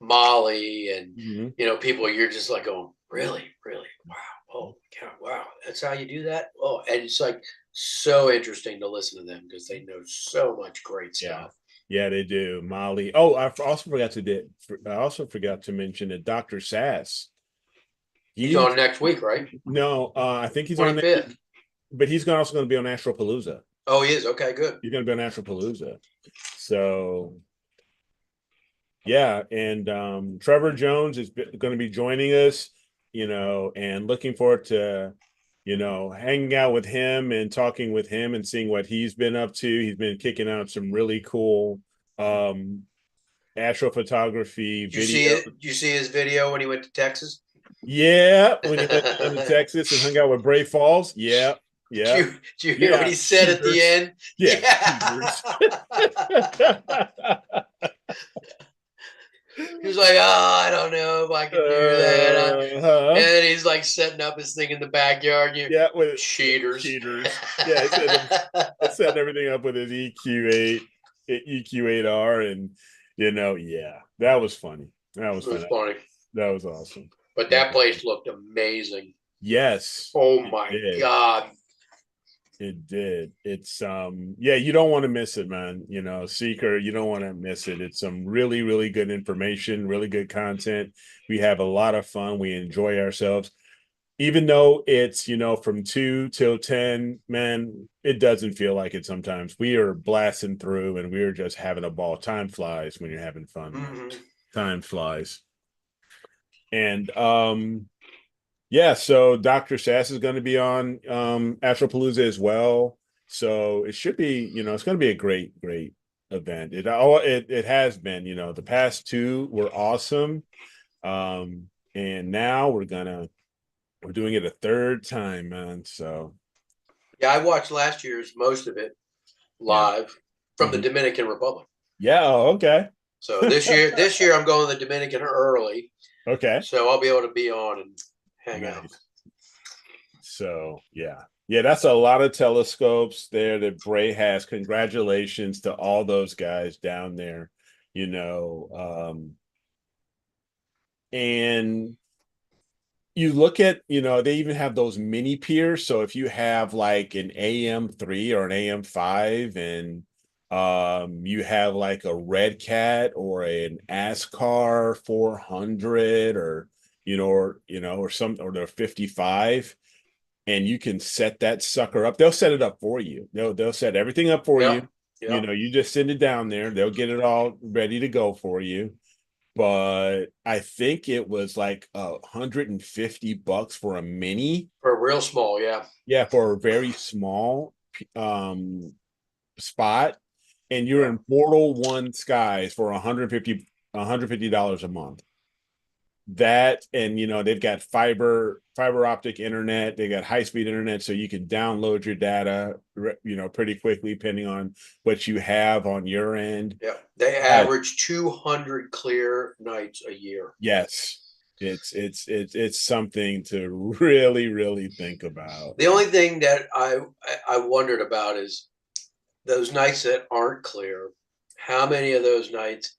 Molly, and people you're just like going, really, wow, oh God, wow, that's how you do that. Oh, and it's like so interesting to listen to them because they know so much great stuff. Yeah, they do. Molly. Oh, I also forgot to mention that Dr. Sass. He's on next week, right? No, I think he's 25th. on, but he's also going to be on Astropalooza. Oh, he is. Okay, good. He's going to be on Astropalooza. So, yeah, and Trevor Jones is going to be joining us. And looking forward to, hanging out with him and talking with him and seeing what he's been up to. He's been kicking out some really cool astrophotography videos. Did you see his video when he went to Texas? Yeah, when he went to Texas and hung out with Bray Falls. Yeah. Did you hear what he said at the end? Yeah. He was like, "Oh, I don't know if I can do that." And he's like setting up his thing in the backyard. You Yeah, with cheaters. cheaters. Yeah, it set everything up with his EQ8R, and yeah, that was funny. That was It was funny. funny. That was awesome. But that place looked amazing. Yes, Oh it my did. God. It did. It's yeah, you don't want to miss it, man. Seeker, you don't want to miss it. It's some really, really good information, really good content. We have a lot of fun. We enjoy ourselves. Even though it's, from 2 till 10, man, it doesn't feel like it sometimes. We are blasting through and we're just having a ball. Time flies when you're having fun, man. Mm-hmm. Time flies. And yeah, so Dr. Sass is going to be on Astropalooza as well. So it should be, it's going to be a great, great event. It has been, the past two were awesome. And now we're doing it a third time, man. So Yeah, I watched last year's most of it yeah. live from the Dominican Republic. Yeah, oh, okay. So this year I'm going to the Dominican early. Okay. So I'll be able to be on and hang out. So yeah. Yeah, that's a lot of telescopes there that Bray has. Congratulations to all those guys down there, and you look at, they even have those mini piers. So if you have like an AM3 or an AM5 and you have like a Red Cat or an ASCAR 400 or the 55, and you can set that sucker up. They'll set it up for you. They'll set everything up for you. Yep. You just send it down there. They'll get it all ready to go for you. But I think it was like $150 for a mini. For a real small, yeah. Yeah, for a very small spot. And you're in Portal 1 skies for $150 a month. That, and they've got fiber optic internet, they got high-speed internet, so you can download your data pretty quickly depending on what you have on your end. Yeah, they average 200 clear nights a year. Yes, it's something to really, really think about. The only thing that I wondered about is those nights that aren't clear. How many of those nights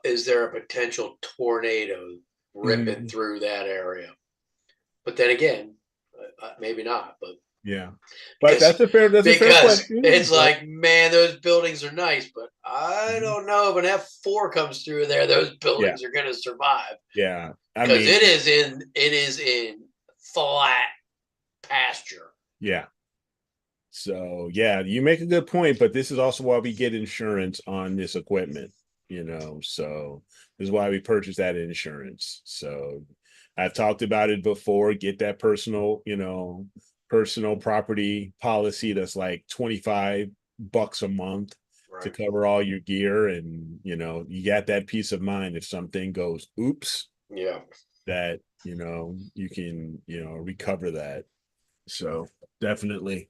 is there a potential tornado ripping through that area? But then again, maybe not. But yeah, but that's a fair question. It's like, man, those buildings are nice, but I don't know if an F4 comes through there, those buildings are going to survive. Yeah, because it is in flat pasture. Yeah. So yeah, you make a good point, but this is also why we get insurance on this equipment. So this is why we purchase that insurance. So I've talked about it before. Get that personal property policy that's like $25 a month to cover all your gear, and you got that peace of mind if something goes oops. Yeah. That you can recover that. So definitely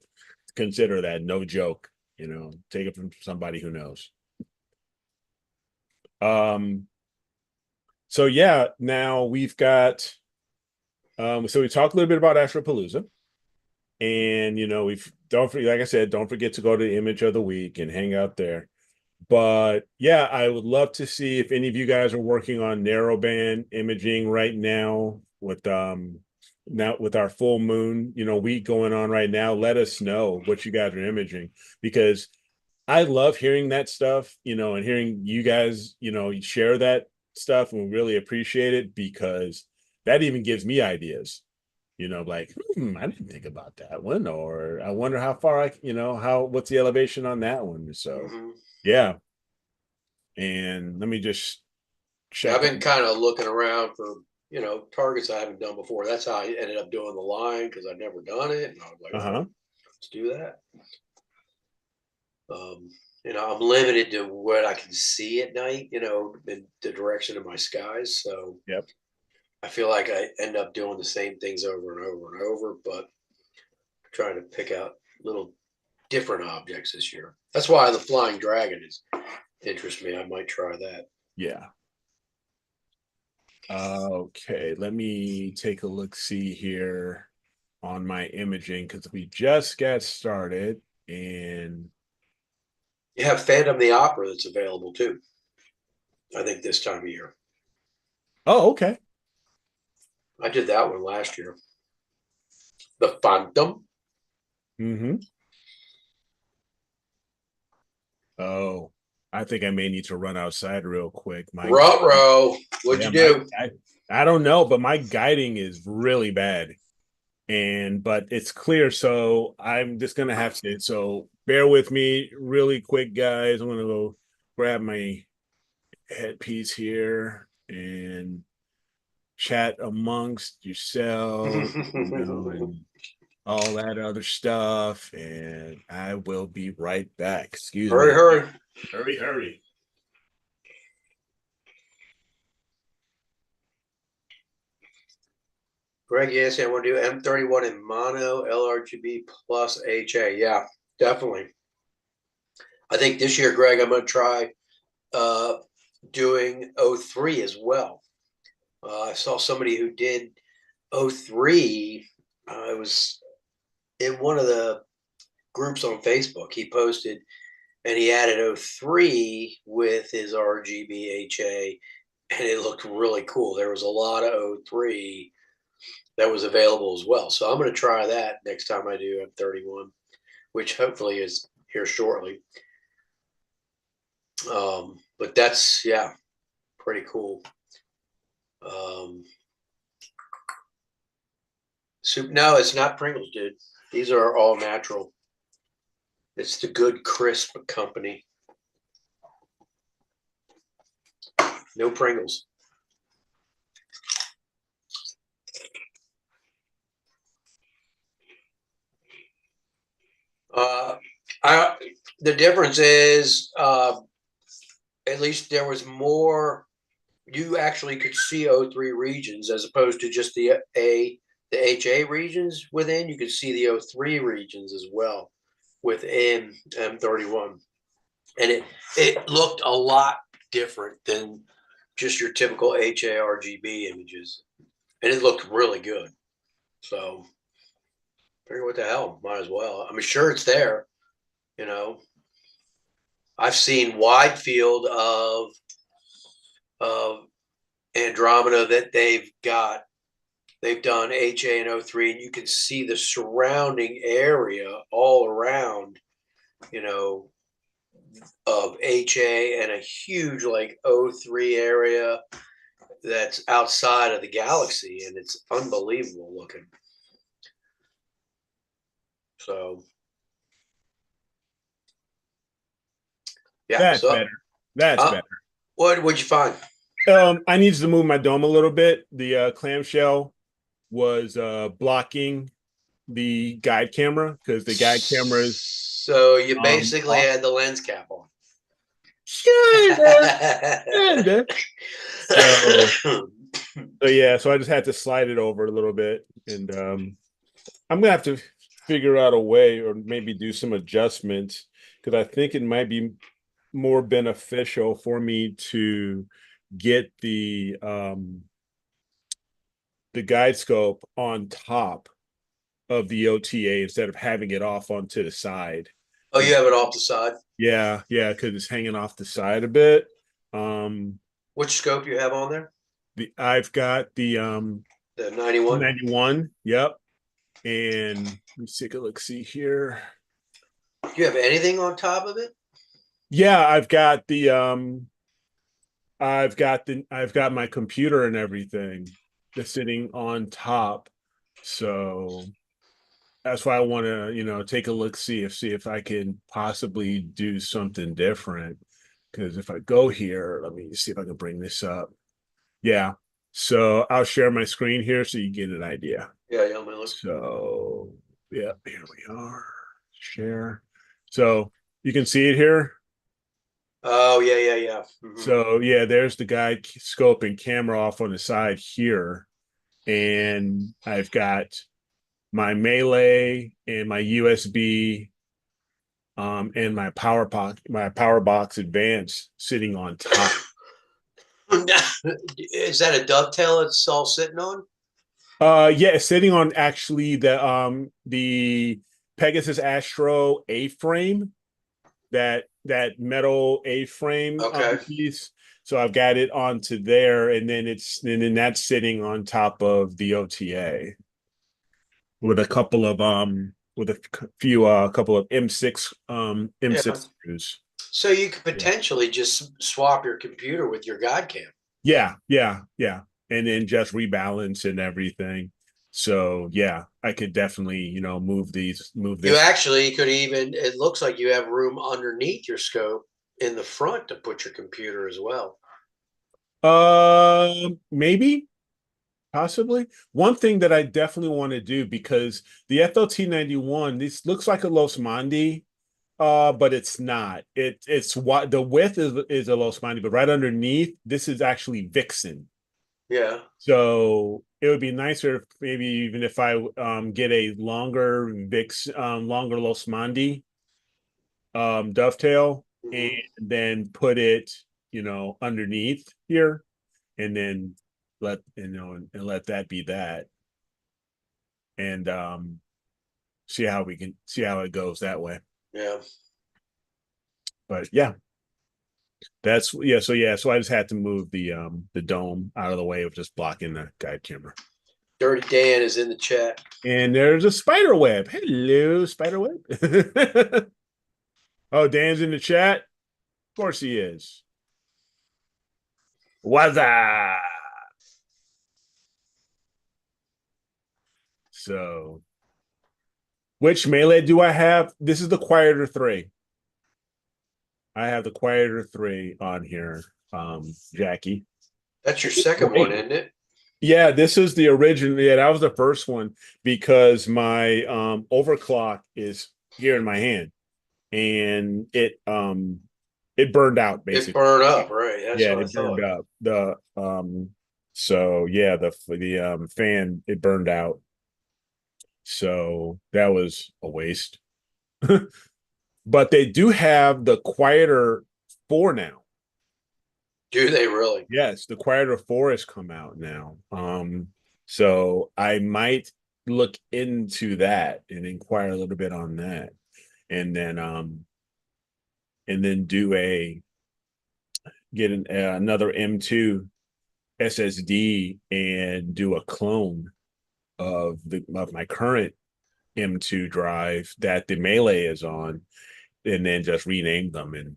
consider that. No joke. Take it from somebody who knows. So yeah, now we've got so we talked a little bit about Astropalooza, and like I said, don't forget to go to the Image of the Week and hang out there. But yeah, I would love to see if any of you guys are working on narrowband imaging right now with our full moon week going on right now. Let us know what you guys are imaging, because I love hearing that stuff, and hearing you guys, share that stuff, and we really appreciate it, because that even gives me ideas, like, I didn't think about that one, or I wonder how far what's the elevation on that one. So yeah. And let me just check. I've been kind of looking around for, targets I haven't done before. That's how I ended up doing the line, because I've never done it. And I was like, let's do that. I'm limited to what I can see at night, in the direction of my skies. So yep. I feel like I end up doing the same things over and over and over, but I'm trying to pick out little different objects this year. That's why the flying dragon interests me. I might try that. Yeah. Okay, let me take a look see here on my imaging because we just got started and You have Phantom the Opera that's available too. I think this time of year. oh, okay. I did that one last year. The Phantom. Mm-hmm. Oh, I think I may need to run outside real quick. My Ruh-roh. What'd yeah, you do? I don't know, but my guiding is really bad. But it's clear, so I'm just gonna have to. So bear with me, really quick, guys. I'm gonna go grab my headpiece here and chat amongst yourselves, and all that other stuff. And I will be right back. Excuse Hurry, me. hurry. Hurry, hurry. Greg, yes, I want to do M31 in mono, LRGB plus HA. Yeah, definitely. I think this year, Greg, I'm going to try doing O3 as well. I saw somebody who did O3. It was in one of the groups on Facebook. He posted and he added O3 with his RGB HA, and it looked really cool. There was a lot of O3 that was available as well. So I'm going to try that next time I do M31, which hopefully is here shortly. But that's, yeah, pretty cool. Soup, no, it's not Pringles, dude. These are all natural. It's the Good Crisp Company. No Pringles. I the difference is at least there was more. You actually could see O3 regions as opposed to just the HA regions within. You could see the O3 regions as well within M31, and it looked a lot different than just your typical HA RGB images, and it looked really good. So, figure what the hell, might as well. I'm sure it's there. You know, I've seen wide field of Andromeda that they've done HA and O3, and you can see the surrounding area all around, you know, of HA and a huge like O3 area that's outside of the galaxy, and it's unbelievable looking. So yeah, That's so better. That's better. what'd you find? I needed to move my dome a little bit. The clamshell was blocking the guide camera because the guide camera is So you basically off. had the lens cap on. Kinda, kinda. So, so yeah, so I just had to slide it over a little bit, and I'm gonna have to figure out a way, or maybe do some adjustments, because I think it might be more beneficial for me to get the guide scope on top of the OTA instead of having it off onto the side. Oh, you have it off the side. Yeah, yeah, because it's hanging off the side a bit. Um, Which scope you have on there? I've got the The 91. 91, yep. And let's take a look, see here. Do you have anything on top of it? Yeah, I've got my computer and everything that's sitting on top. So that's why I want to, take a look, see if I can possibly do something different. Because if I go here, let me see if I can bring this up. Yeah. So I'll share my screen here so you get an idea. Yeah, yeah, let me look. So yeah, here we are. Share. So you can see it here. Oh, yeah, yeah, yeah. So yeah, there's the guide scope and camera off on the side here. And I've got my Melee and my USB and my power box advanced sitting on top. Is that a dovetail it's all sitting on? Yeah, it's sitting on actually the Pegasus Astro A-frame, that metal A-frame Okay. piece. So I've got it onto there, and then that's sitting on top of the OTA with a couple of with a few couple of Yeah. M6 screws. So you could Yeah. potentially just swap your computer with your God cam. Yeah. And then just rebalance and everything. So yeah, I could definitely, move You this. actually could even, it looks like you have room underneath your scope in the front to put your computer as well. Maybe, possibly. One thing that I definitely want to do, because the FLT91, this looks like a Los Mandi, but it's not. It's what the width is a Los Mandi, but right underneath, this is actually Vixen. Yeah. So it would be nicer if maybe even if I get a longer Los Mandi dovetail, and Mhm. then put it, underneath here, and then and let that be that, and see how it goes that way. Yeah. But yeah, so I just had to move the dome out of the way of just blocking the guide camera. Dirty Dan is in the chat. And there's a spider web. Hello, spider web. Oh, Dan's in the chat. Of course he is. What's up? So, which melee do I have? This is the quieter 3. I have the quieter 3 on here, Jackie. That's your second one, isn't it? Yeah, this is the original. Yeah, that was the first one, because my overclock is here in my hand, and it burned out It basically. burned up, right? That's Yeah, what I it burned thought. up. So yeah, the fan, it burned out. So that was a waste. But they do have the quieter 4 now. Do they really? Yes, the quieter 4 has come out now. So I might look into that and inquire a little bit on that, and then do a get another M2 SSD and do a clone of my current M2 drive that the Melee is on, and then just rename them and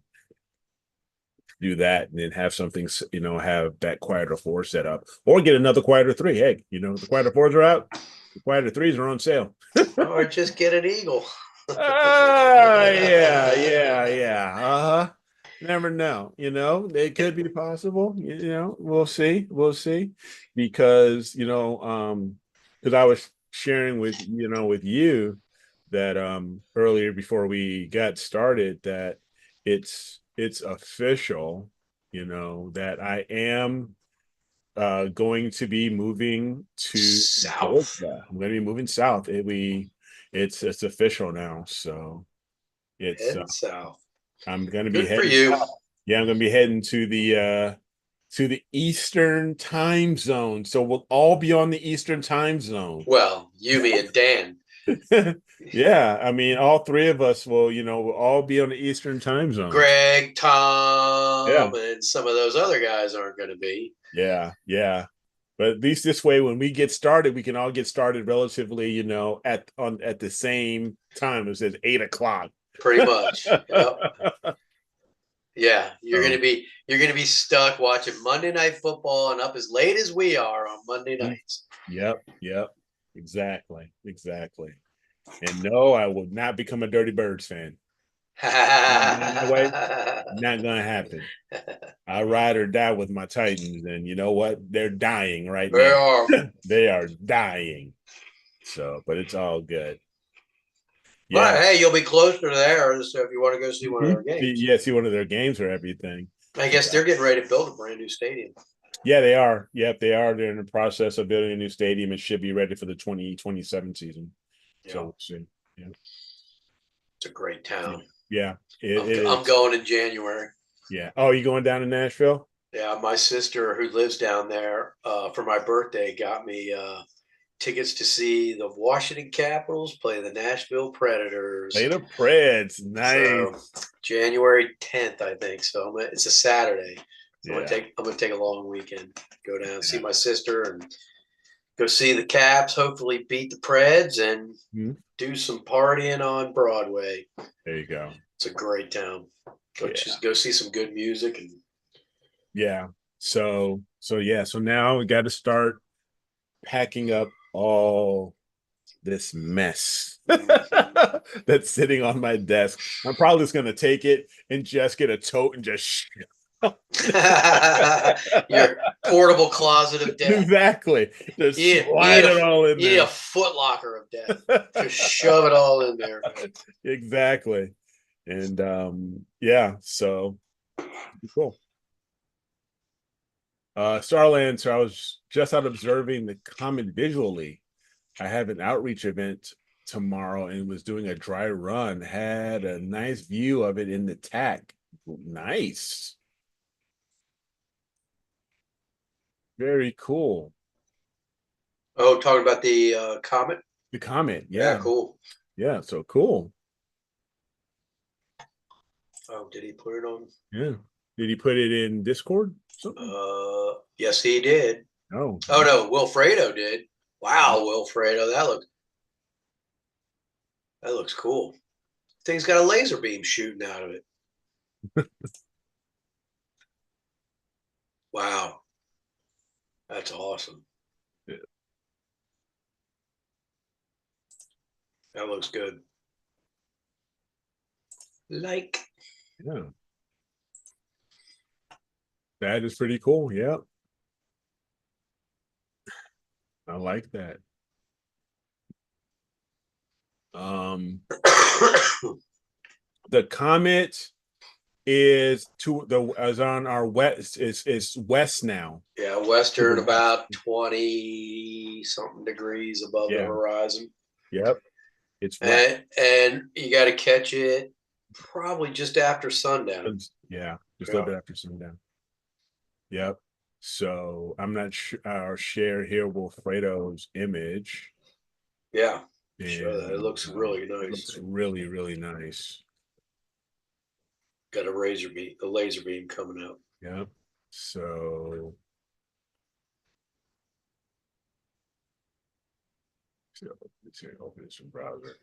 do that, and then have something, have that quieter 4 set up, or get another quieter 3. Hey, the quieter 4s are out, the quieter 3s are on sale. Or just get an eagle. Yeah. Never know. It could be possible. We'll see. We'll see. Because, because I was sharing with you that earlier before we got started, that it's official, that I am going to be moving to South. Georgia. I'm going to be moving south. It's official now. So it's Heading south. I'm going to be Good for heading you. south. Yeah, I'm going to be heading to the Eastern time zone. So we'll all be on the Eastern time zone. Well, you, me, and Dan. Yeah, I mean, all 3 of us we'll all be on the Eastern time zone. Greg, Yeah, Tom, and some of those other guys aren't going to be. yeah. But at least this way, when we get started, we can all get started relatively, at the same time. It says 8 o'clock. Pretty much. Yep. Yeah, So, you're gonna be stuck watching Monday Night Football and up as late as we are on Monday nights. yep, exactly. And no, I will not become a Dirty Birds fan. That way, not gonna happen. I ride or die with my Titans, and you know what? They're dying right They now. are. They are dying. So, but it's all good. But Yeah. hey, you'll be closer there, so if you want to go see one of their games. See one of their games or everything. I guess they're getting ready to build a brand new stadium. Yeah, they are. Yep, they are. They're in the process of building a new stadium. It should be ready for the 2027 season. So Yeah, we'll see. Yeah. it's a great town. Yeah. It I'm is. going in January. Yeah. Oh, you going down to Nashville? Yeah, my sister who lives down there for my birthday got me tickets to see the Washington Capitals play the Nashville Predators. Play the Preds. So Nice. January 10th, I think. So it's a Saturday. So Yeah. I'm gonna take a long weekend, go down, see Yeah. my sister, and go see the Caps. Hopefully, beat the Preds and Mhm. do some partying on Broadway. There you go. It's a great town. Go Yeah. just go see some good music and Yeah. So yeah. So now we got to start packing up all this mess that's sitting on my desk. I'm probably just gonna take it and just get a tote and just your portable closet of death. exactly. Just You need slide it all in you need a there. foot locker of death. Just shove it all in there. Exactly. And yeah, so cool. Starland, so I was just out observing the comet visually. I have an outreach event tomorrow and was doing a dry run. Had a nice view of it in the TAC. Nice. Very cool. Oh, talking about the comet. The comet, Yeah, yeah. cool. Yeah, so cool. Oh, did he put it on? Yeah. Did he put it in Discord? Something? Yes, he did. Oh. Oh no, Wilfredo did. Wow, Wilfredo, that looks cool. Thing's got a laser beam shooting out of it. Wow, that's awesome. Yeah. That looks good. Like, Yeah. That is pretty cool. Yeah. I like that. Um the comet is to the is on our west is west now. yeah, To the western west. about 20 something degrees above the Yeah. horizon. Yep. It's west. And you got to catch it probably just after sundown. Yeah, just a Yeah. little bit after sundown. Yep. So I'm not sure. I'll share here Wilfredo's image, Yeah, sure. That. It and looks really it nice. looks really, really nice. Got a laser beam coming out. Yep. So let's see, open this browser.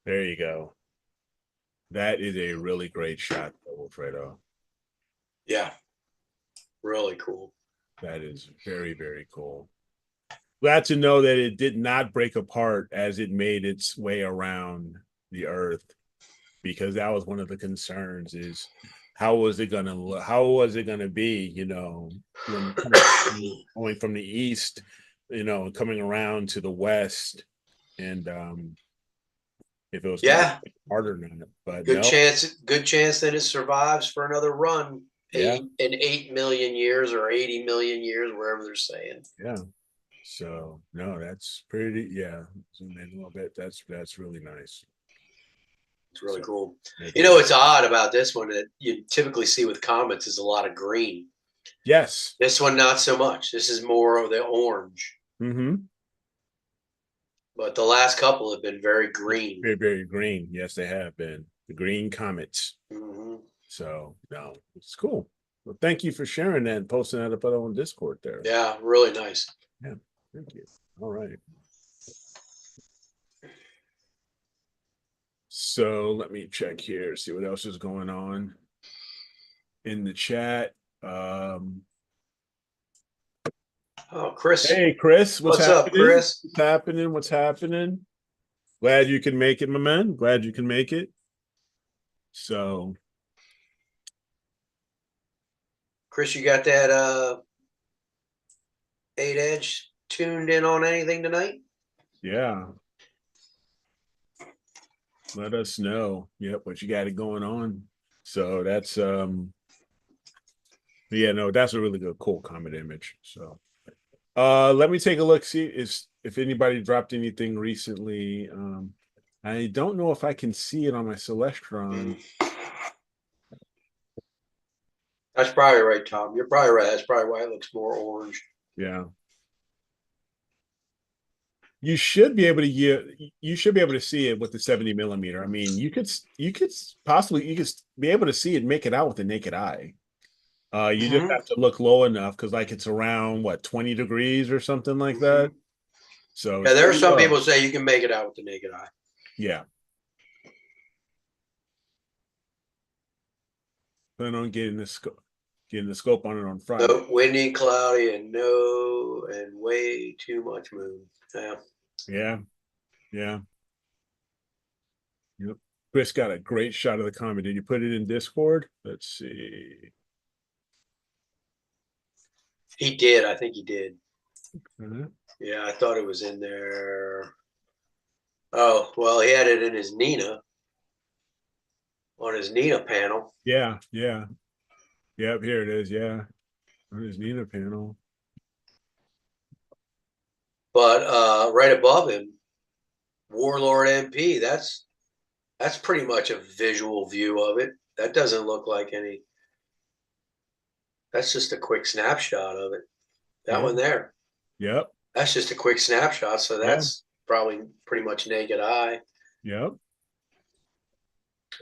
There you go. That is a really great shot, Wilfredo. Yeah, really cool. That is very, very cool. Glad to know that it did not break apart as it made its way around the earth, because that was one of the concerns is how was it gonna be, when going from the east, coming around to the west, and if it was gonna Yeah, be harder than it. But good no, chance. Good chance that it survives for another run. yeah, In 8 million years or 80 million years, wherever they're saying. yeah. So no, that's pretty. Yeah, zoom in a little bit. That's really nice. It's really So cool. it You know, is. it's odd about this one that you typically see with comets is a lot of green. Yes. This one, not so much. This is more of the orange. Mm-hmm. But the last couple have been very green. Very, very green. Yes, they have been the green comets. Mm-hmm. So no, it's cool. Well, thank you for sharing that and posting that up on Discord there. Yeah, really nice. Yeah, thank you. All right. So let me check here, see what else is going on in the chat. Oh, Chris. Hey, Chris, What's up, happening? Chris? What's happening? What's happening? Glad you can make it, my man. Glad you can make it. So, Chris, you got that 8 edge tuned in on anything tonight? yeah, let us know. Yep, what you got it going on. So that's yeah, no, that's a really good cool comet image. So let me take a look, see if anybody dropped anything recently. I don't know if I can see it on my Celestron. That's probably right, Tom. You're probably right. That's probably why it looks more orange. Yeah. You should be able to see it with the 70 millimeter. I mean, you could possibly be able to see it, make it out with the naked eye. You just have to look low enough because like it's around what 20 degrees or something like that. So Yeah, it's there are pretty some low. people say you can make it out with the naked eye. Yeah. Plan on getting the scope on it on Friday. No, windy, cloudy, and way too much moon. Yeah. Yeah. Yeah. Yep. Chris got a great shot of the comet. Did you put it in Discord? Let's see. He did. I think he did. Uh-huh. Yeah, I thought it was in there. Oh, well, he had it in his Nina, on his Nina panel. Yeah. Yeah. Yep. Here it is. Yeah. On his Nina panel. But right above him, Warlord MP. That's pretty much a visual view of it. That doesn't look like any. That's just a quick snapshot of it. That Yeah. one there. Yep. That's just a quick snapshot. So Yeah. that's probably pretty much naked eye. Yep.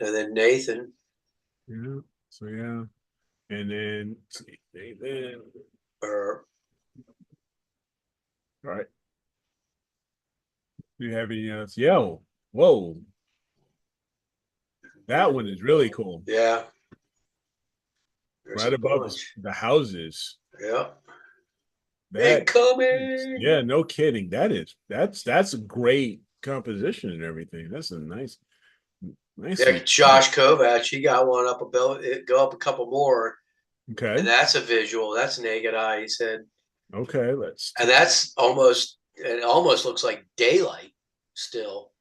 And then Nathan. Yeah. So yeah. And then Or all right. Do you have any else? Yo, whoa. That one is really cool. yeah. There's Right a above bunch. the houses. Yeah. That Incoming. no kidding. That's a great composition and everything. That's a Yeah, nicely. Josh Kovac, he got one up about it, go up a couple more, and Okay. that's a visual. That's naked eye, he said. Okay, let's And that's almost it almost looks like daylight still.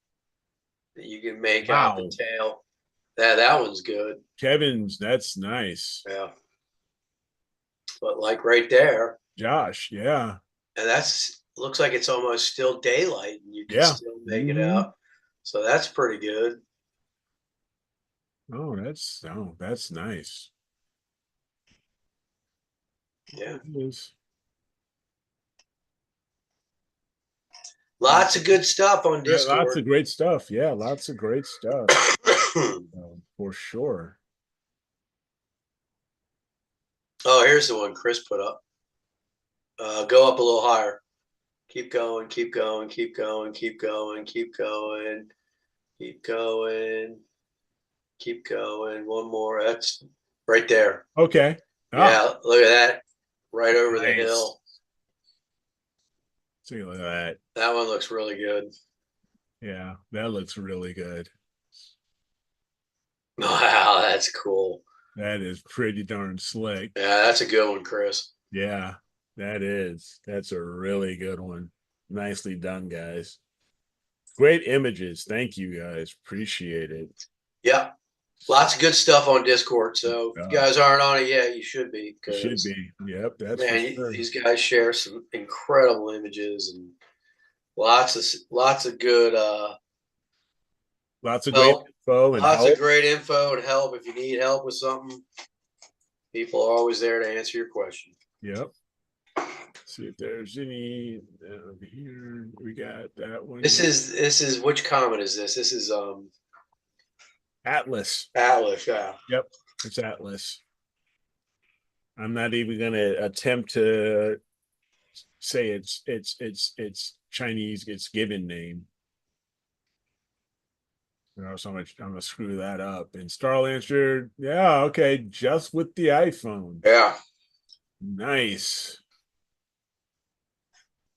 You can make out the wow. tail. That one's good. Kevin's, that's nice. Yeah. But like right there, Josh, yeah. and that's looks like it's almost still daylight and you can Yeah. still make it out. So that's pretty good. Oh, that's nice. Yeah. It is. Lots of good stuff on Yeah, lots Discord. of great stuff. Yeah, lots of great stuff. For sure. Oh, here's the one Chris put up. Go up a little higher. Keep going, keep going, keep going, keep going, keep going, keep going, keep going. One more. That's right there. Okay. Yeah, look at that. Right over the Nice. hill. See, look at that. That one looks really good. Yeah, that looks really good. Wow, that's cool. That is pretty darn slick. Yeah, that's a good one, Chris. Yeah, that is. That's a really good one. Nicely done, guys. Great images. Thank you, guys. Appreciate it. Yeah. Lots of good stuff on Discord. So if you guys aren't on it yet, you should be. Should be. Yep, that's Man, for sure. these guys share some incredible images and lots of good Lots of great info and lots help. of great info and help. If you need help with something, people are always there to answer your question. Yep. See if there's any over here. We got that one. This is which comet is this? This is Atlas. Atlas, yeah. Yep, it's Atlas. I'm not even gonna attempt to say it's Chinese, its given name. So I'm gonna screw that up. And Starlancer, yeah, okay, just with the iPhone. Yeah. Nice.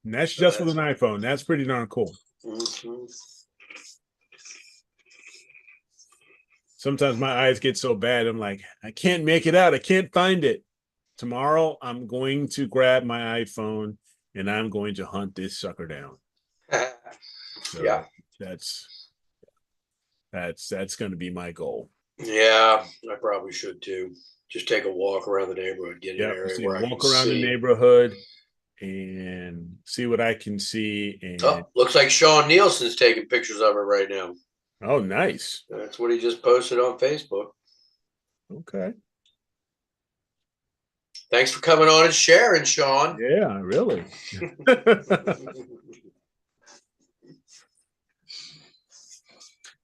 And that's just with an iPhone. That's pretty darn cool. Mm-hmm. Sometimes my eyes get so bad, I'm like, I can't make it out. I can't find it. Tomorrow, I'm going to grab my iPhone and I'm going to hunt this sucker down. So yeah. That's going to be my goal. Yeah, I probably should too. Just take a walk around the neighborhood, get an area where I can walk around the neighborhood and see what I can see. And looks like Sean Nielsen's taking pictures of it right now. Oh, nice. That's what he just posted on Facebook. Okay. Thanks for coming on and sharing, Sean. Yeah, really.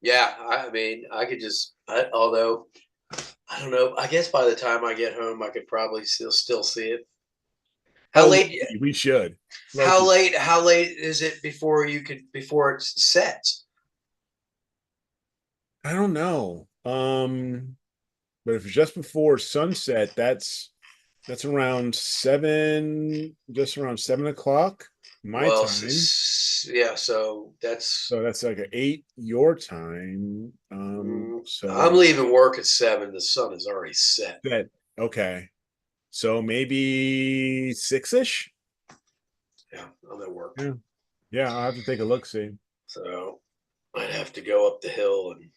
Yeah, I mean, I could just, although I don't know. I guess by the time I get home, I could probably still see it. How Oh, late? we should. How Loki. late? How late is it before it sets? I don't know. But if it's just before sunset, that's around just around 7 o'clock my Well, time. yeah. So that's. So that's like an 8 your time. I'm So leaving work at 7. The sun is already set. that okay. So maybe 6-ish. Yeah, I'm at work, Yeah. Yeah, I'll have to take a look, see. so I'd have to go up the hill and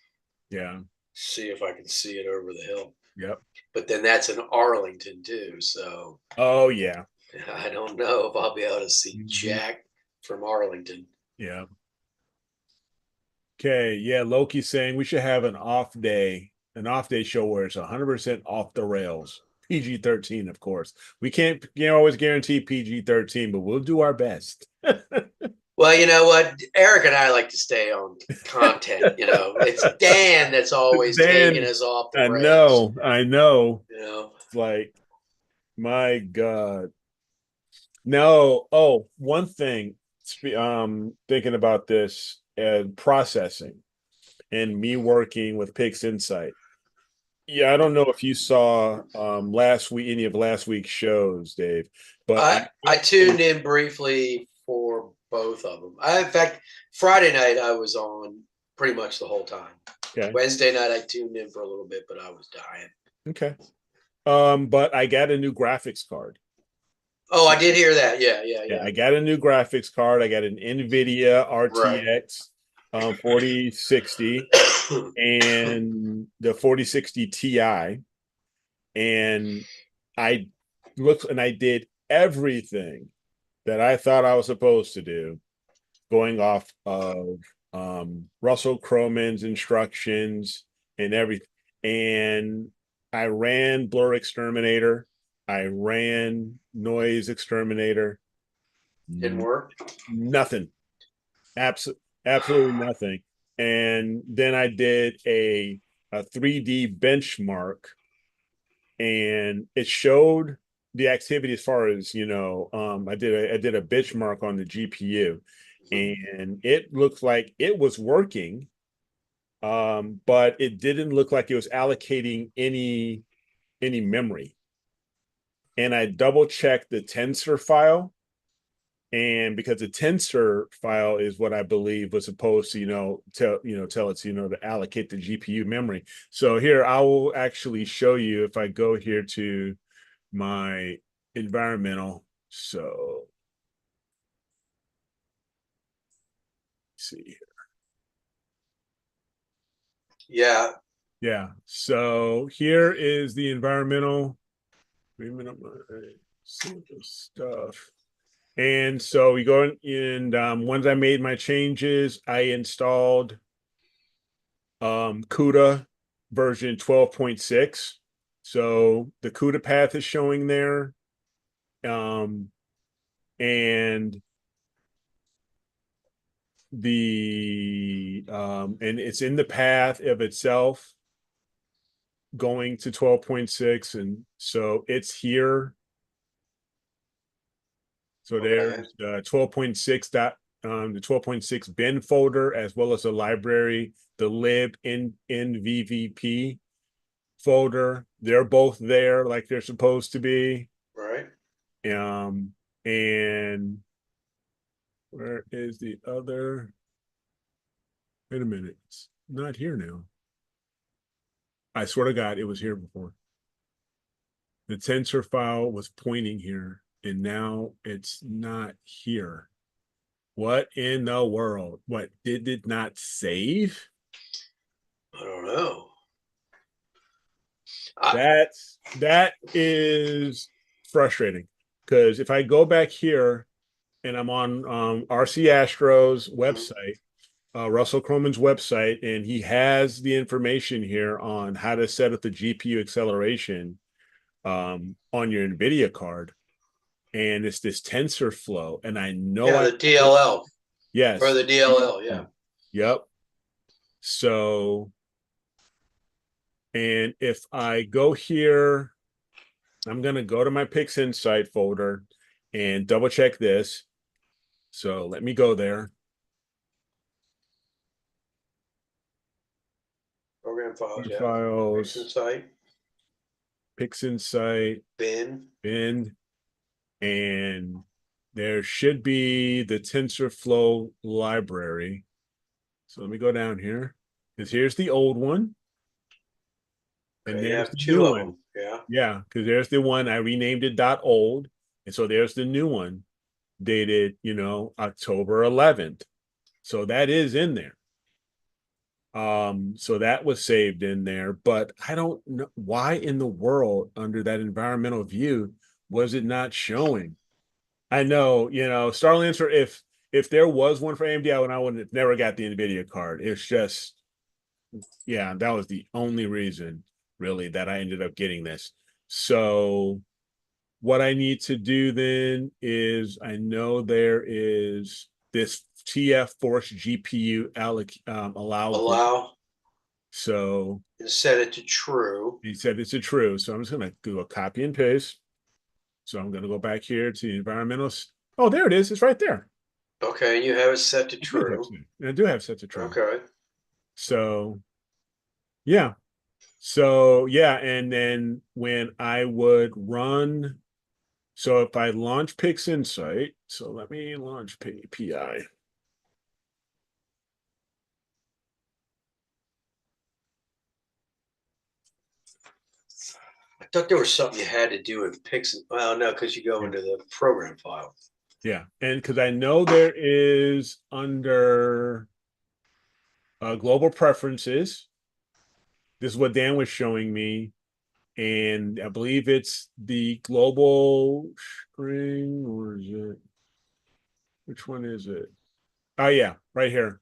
Yeah. see if I can see it over the hill. Yep. But then that's in Arlington too, so Oh yeah. I don't know if I'll be able to see Mhm. Jack from Arlington. Yeah. Okay. Yeah. Loki's saying we should have an off day show where it's 100% off the rails. PG-13, of course. We can't always guarantee PG-13, but we'll do our best. Well, you know what? Eric and I like to stay on content. You know, it's Dan that's always taking Dan, us off the I rails. know, I know. You know, It's like, my God. No. Oh, one thing. Thinking about this and processing and me working with Pix Insight. Yeah, I don't know if you saw last week any of last week's shows, Dave, but I tuned in briefly for both of them. In fact, Friday night I was on pretty much the whole time. okay, Wednesday night I tuned in for a little bit, but I was dying. okay. But I got a new graphics card. Oh, So I did hear that. Yeah, yeah, yeah, yeah. I got a new graphics card. I got an NVIDIA Right. RTX 4060 and the 4060 Ti. And I looked and I did everything that I thought I was supposed to do, going off of Russell Croman's instructions and everything. And I ran Blur Exterminator. I ran Noise Exterminator. Didn't work. Nothing. Absolutely nothing. And then I did a 3D benchmark, and it showed the activity as far as I did a benchmark on the GPU, and it looked like it was working, but it didn't look like it was allocating any memory. And I double checked the tensor file, and because the tensor file is what I believe was supposed to tell it to allocate the GPU memory. So here I will actually show you if I go here to my environmental. So let's see here. Yeah. Yeah. So here is the environmental. Wait a minute. Sample stuff. And so we go in, and once I made my changes, I installed CUDA version 12.6. So the CUDA path is showing there. And and it's in the path of itself going to 12.6, and so it's here. So Okay. there's the 12.6 the 12.6 bin folder, as well as the library, the lib in VVP folder. They're both there like they're supposed to be. Right. And where is the other? Wait a minute. It's not here now. I swear to God, it was here before. The tensor file was pointing here, and now it's not here. What in the world? What, did it not save? I don't know. That is frustrating, because if I go back here and I'm on RC Astro's website, Russell Croman's website, and he has the information here on how to set up the GPU acceleration. on your NVIDIA card, and it's this TensorFlow, and I know Yeah, I the DLL or yes, the DLL. Yeah. yep. So, and if I go here, I'm gonna go to my PixInsight folder and double check this. So let me go there. Program files. Yeah. Files, Site. PixInsight, Bin. bin, and there should be the TensorFlow library. So let me go down here, because here's the old one, and Okay, you there's have the two new of one. them. Yeah. Yeah, because there's the one I renamed it .old, and so there's the new one dated, October 11th. So that is in there. So that was saved in there, but I don't know why in the world under that environmental view was it not showing. I know, Starlinks, or if there was one for AMD, I would have never got the NVIDIA card. It's just, yeah, that was the only reason really that I ended up getting this. So what I need to do then is I know there is this TF Force GPU allow group. Allow So and set it to true. he said it's a true. So I'm just going to do a copy and paste. So I'm going to go back here to the environmental. Oh, there it is. It's right there. Okay, and you have it set to I do have true. I do have set to true. Okay. So yeah. So yeah, and then when I would run, so if I launch PixInsight, so let me launch PI. I thought there was something you had to do with Pix. Well, no, because you go into the program file. Yeah, and because I know there is under global preferences. This is what Dan was showing me, and I believe it's the global string, or is it? Which one is it? Oh yeah, right here.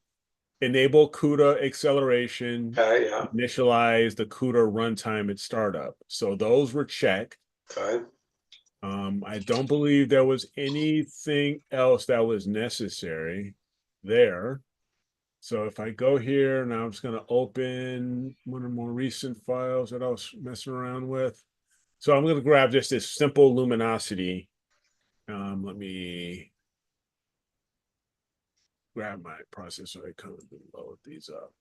Enable CUDA acceleration. Okay, yeah. Initialize the CUDA runtime at startup. So those were checked. Okay. I don't believe there was anything else that was necessary there. So if I go here, now I'm just going to open one of the more recent files that I was messing around with. So I'm going to grab just this simple luminosity. Let me grab my processor icon and load these up.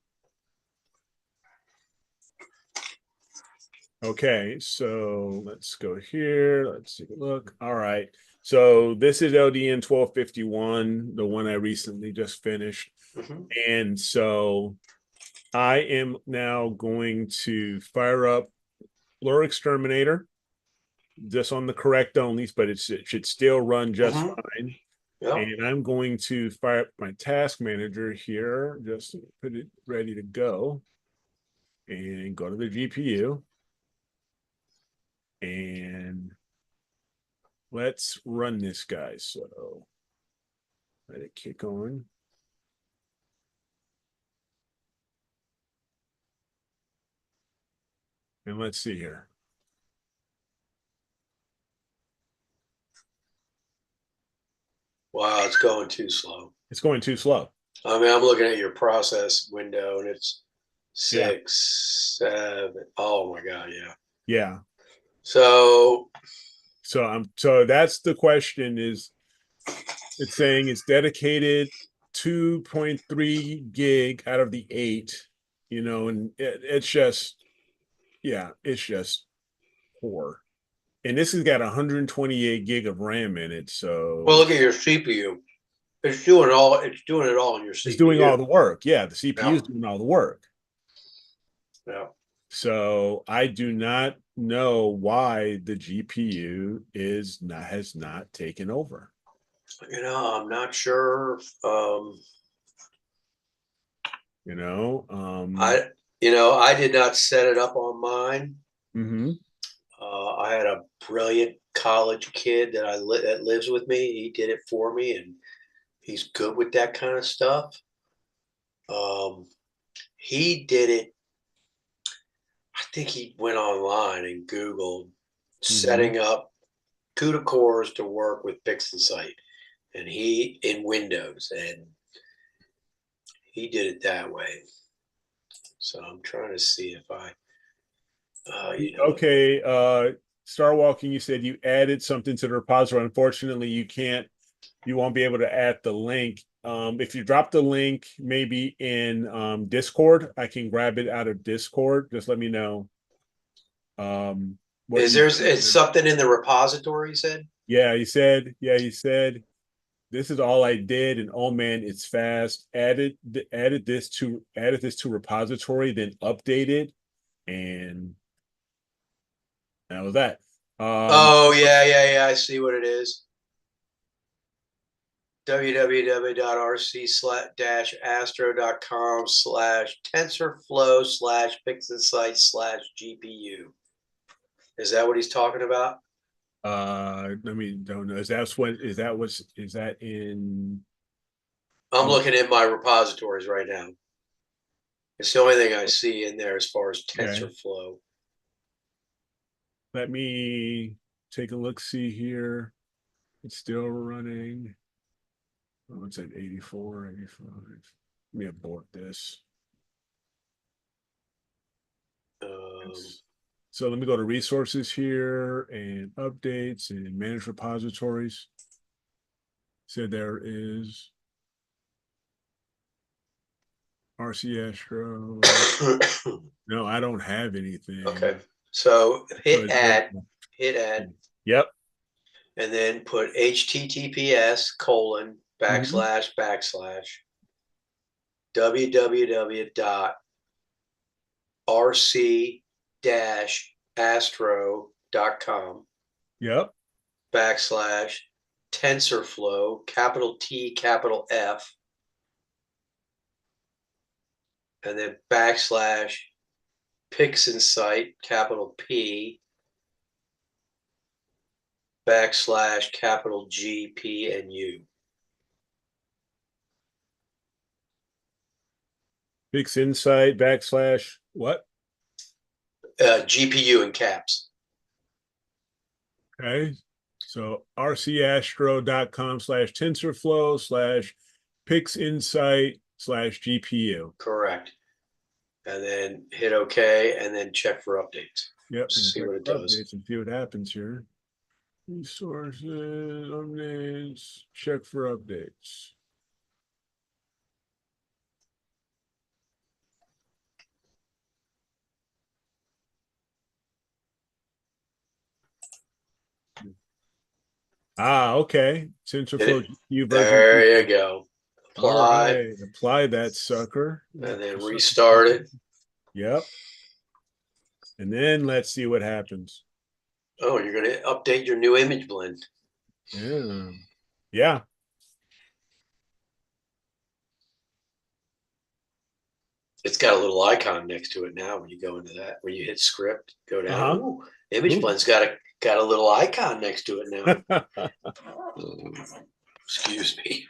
Okay, so let's go here. Let's take a look. All right. So this is LDN 1251, the one I recently just finished. Mm-hmm. And so I am now going to fire up Blur Exterminator just on the correct onlys, but it should still run just fine. Yep. And I'm going to fire up my task manager here, just to put it ready to go. And go to the GPU. And let's run this guy. So let it kick on. And let's see here. Wow, it's going too slow. It's going too slow. I mean, I'm looking at your process window and it's 6, 7. Oh my God, yeah. Yeah. So So that's the question is it's saying it's dedicated 2.3 gig out of the 8, and it's just, yeah, it's just poor. And this has got 128 gig of RAM in it. So well, look at your CPU. It's doing it all in your CPU. it's doing all the work. Yeah, the CPU is Yeah. doing all the work. Yeah. So I do not know why the GPU has not taken over. I'm not sure. I did not set it up on mine. Mm-hmm. I had a brilliant college kid that lives with me. He did it for me, and he's good with that kind of stuff. He did it. I think he went online and Googled setting up CUDA cores to work with PixInsight, and he in Windows, and he did it that way. So I'm trying to see if I, Okay, Star Walking, you said you added something to the repository. Unfortunately, you won't be able to add the link. If you drop the link maybe in Discord, I can grab it out of Discord. Just let me know. Is something in the repository, you said? Yeah, you said this is all I did, and oh man, it's fast. Added this to repository, then updated, and that was that. Oh, yeah. I see what it is. www.rc-astro.com/tensorflow/pixinsight/GPU. Is that what he's talking about? Let me don't know. Is that in? I'm looking at my repositories right now. It's the only thing I see in there as far as Okay. TensorFlow. Let me take a look. See here. It's still running. Oh, it's at 84, 85. Let me abort this. So let me go to resources here and updates and manage repositories. So there is RC Astro. No, I don't have anything. Okay. So hit add. Yep. And then put https://www.rc-astro.com Yep. /TensorFlow, capital T, capital F, and then /PixInsight, capital P, capital G, P, and U. PixInsight / what? GPU in caps. Okay. So rcastro.com/tensorflow/pixinsight/GPU. Correct. And then hit OK, and then check for updates. Yep. See what it does. And see what happens here. Resources, updates, check for updates. Okay. TensorFlow GPU version. There you go. Apply. Right. Apply that sucker. And then restart it. Yep. And then let's see what happens. Oh, you're going to update your new image blend. Yeah. Yeah. It's got a little icon next to it now when you go into that. When you hit script, go down. Ooh, image blend's got a little icon next to it now. Excuse me.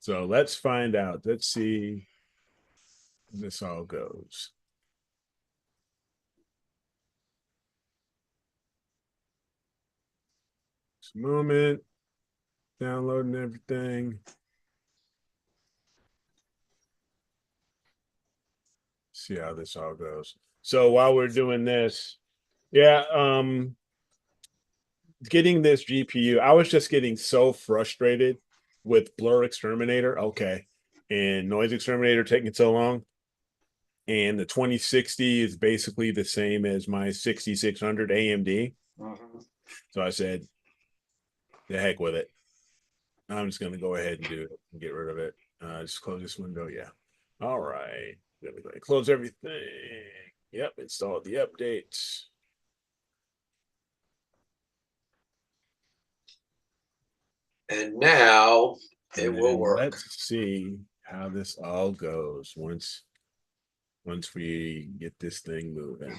So let's find out. Let's see how this all goes. Just a moment. Downloading everything. See how this all goes. So while we're doing this, getting this GPU, I was just getting so frustrated with Blur Exterminator. Okay. And Noise Exterminator taking so long. And the 2060 is basically the same as my 6600 AMD. So I said, the heck with it. I'm just going to go ahead and do it and get rid of it. Just close this window. Yeah. All right. Close everything. Yep. Install the updates. And now it will work. Let's see how this all goes once we get this thing moving.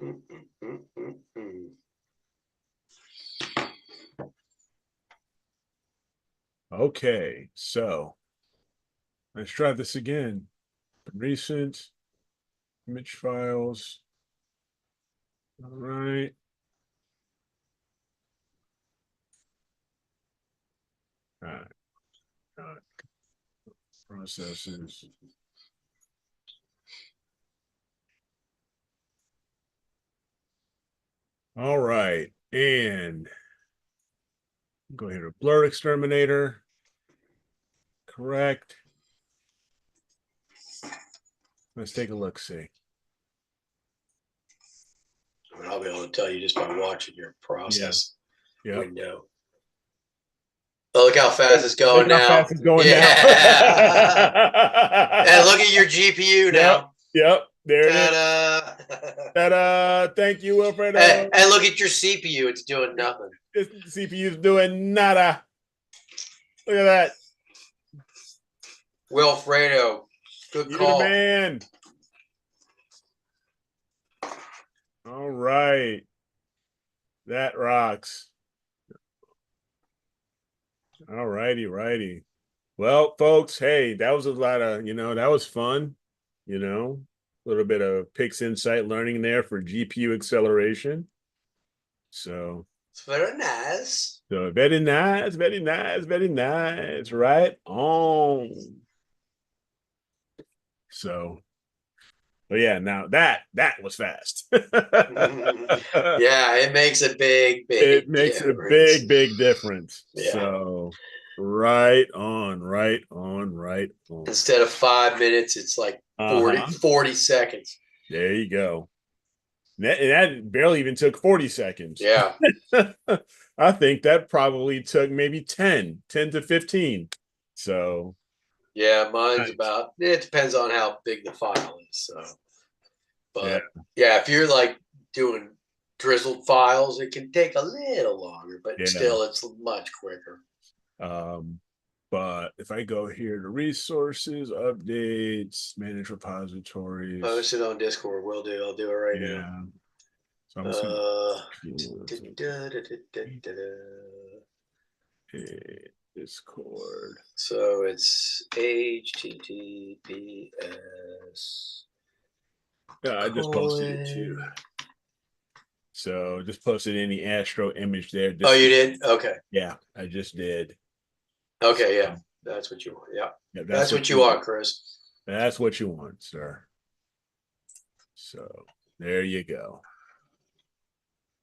Mm, mm, mm, mm. Okay, so let's try this again. Recent image files. All right. All right. All right. Processes. All right. And go here to blur exterminator. Correct. Let's take a look. See. I mean, I'll be able to tell you just by watching your process Yeah. window. Oh, look how fast it's going Look how now. fast it's going Yeah. And now. look at your GPU now. Yep. There it is. Ta-da. Ta-da. Thank you, Wilfredo. And look at your CPU. It's doing nothing. This CPU's doing nada. Look at that. Wilfredo, good You're the call. man. All right. That rocks. All righty. Well, folks, hey, that was a lot of, that was fun. A little bit of Pix Insight learning there for GPU acceleration. So It's very nice. So very nice. Right on. So, but yeah, now that was fast. Yeah, it makes a big It makes difference. a big difference. Yeah. So right on. Instead of 5 minutes, it's like 40 seconds. There you go. That barely even took 40 seconds. Yeah. I think that probably took maybe 10 to 15. So yeah, mine's nice. about, it depends on how big the file is. So, but yeah, if you're like doing drizzled files, it can take a little longer, but still it's much quicker. But if I go here to resources, updates, manage repositories, post it on Discord. Will do. I'll do it right now. So Discord. So it's HTTPS. Yeah, I just posted it too. So just posted any Astro image there. Oh, you did? Okay. Yeah, I just did. Okay, yeah. That's what you want. Yeah. That's what you want, Chris. That's what you want, sir. So there you go.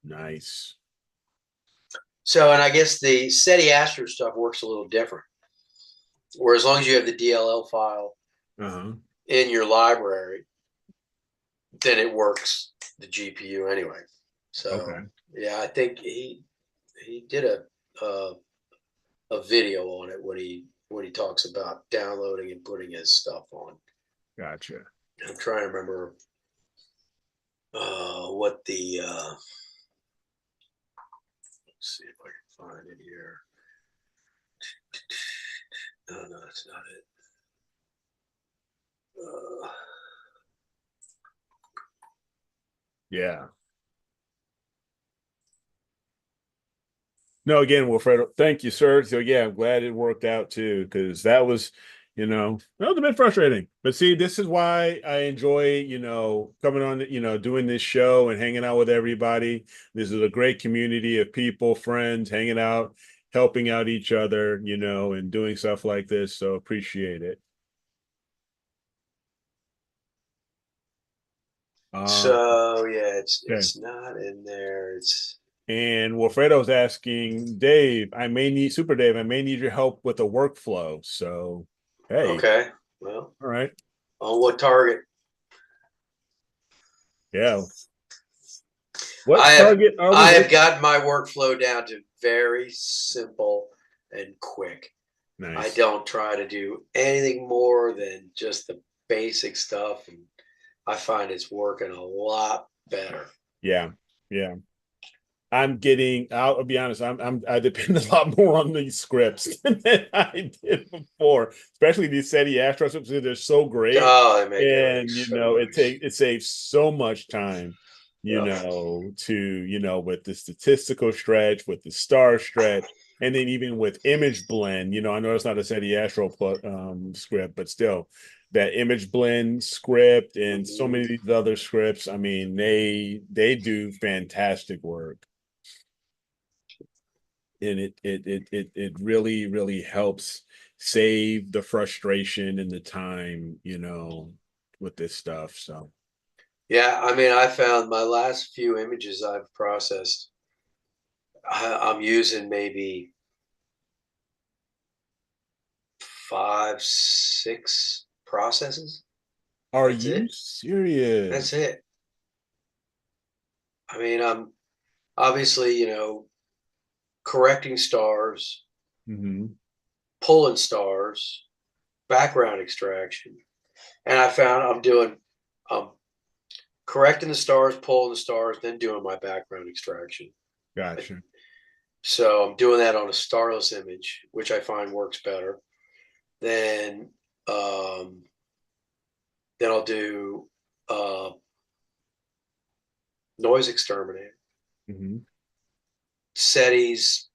Nice. So, and I guess the SETI Astro stuff works a little different. Where as long as you have the DLL file in your library, then it works the GPU anyway. So yeah, I think he did a video on it when he talks about downloading and putting his stuff on. Gotcha. I'm trying to remember what the let's see if I can find it here. No, that's not it. Yeah. No, again, Wilfredo, thank you, sir. So yeah, I'm glad it worked out too, because that was, that was a bit frustrating. But see, this is why I enjoy, coming on, doing this show and hanging out with everybody. This is a great community of people, friends, hanging out, helping out each other, and doing stuff like this. So appreciate it. So yeah, it's not in there. And Wilfredo's asking Dave, I may need your help with the workflow. So hey. Okay. Well, all right. On what target? Yeah. I have gotten my workflow down to very simple and quick. Nice. I don't try to do anything more than just the basic stuff, and I find it's working a lot better. Yeah. I'll be honest, I depend a lot more on these scripts than I did before, especially these SETI Astro scripts. They're so great. Oh, they make it saves so much time, with the statistical stretch, with the star stretch, and then even with image blend, I know it's not a SETI Astro script, but still that image blend script and so many of these other scripts, I mean, they do fantastic work. And it really, really helps save the frustration and the time, with this stuff. So Yeah, I mean, I found my last few images I've processed, I'm using maybe 5, 6 processes. are That's you it. That's serious? it. I mean, I'm obviously, correcting stars, Mm-hmm. pulling stars, background extraction. And I found I'm doing um correcting the stars, pulling the stars, then doing my background extraction. Gotcha. So I'm doing that on a starless image, which I find works better. Then um, then I'll do uh, noise exterminator, Mm-hmm. SETI's,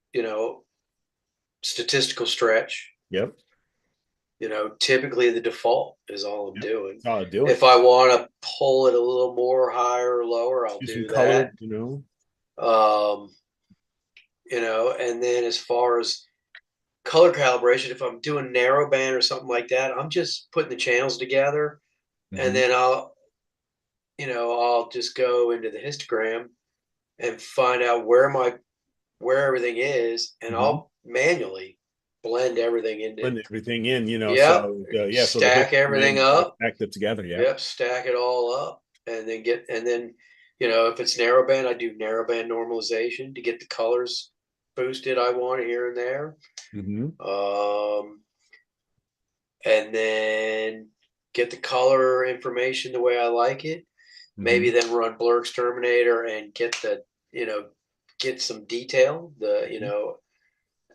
statistical stretch. Yep. Typically the default is all I'm Yep. doing. That's all I do it. If I want to pull it a little more higher or lower, I'll Do some do color, that. Um, and then as far as color calibration, if I'm doing narrowband or something like that, I'm just putting the channels together, and Mm-hmm. then I'll just go into the histogram and find out where everything is, and Mm-hmm. I'll manually blend everything into. Blend everything in, Yep, so so the stack everything histogram up. stacked it together. Yeah. Yep, stack it all up, and then if it's narrowband, I do narrowband normalization to get the colors boosted I want here and there. Mm-hmm. Um, and then get the color information the way I like it. Mm-hmm. Maybe then run blur exterminator and get some detail,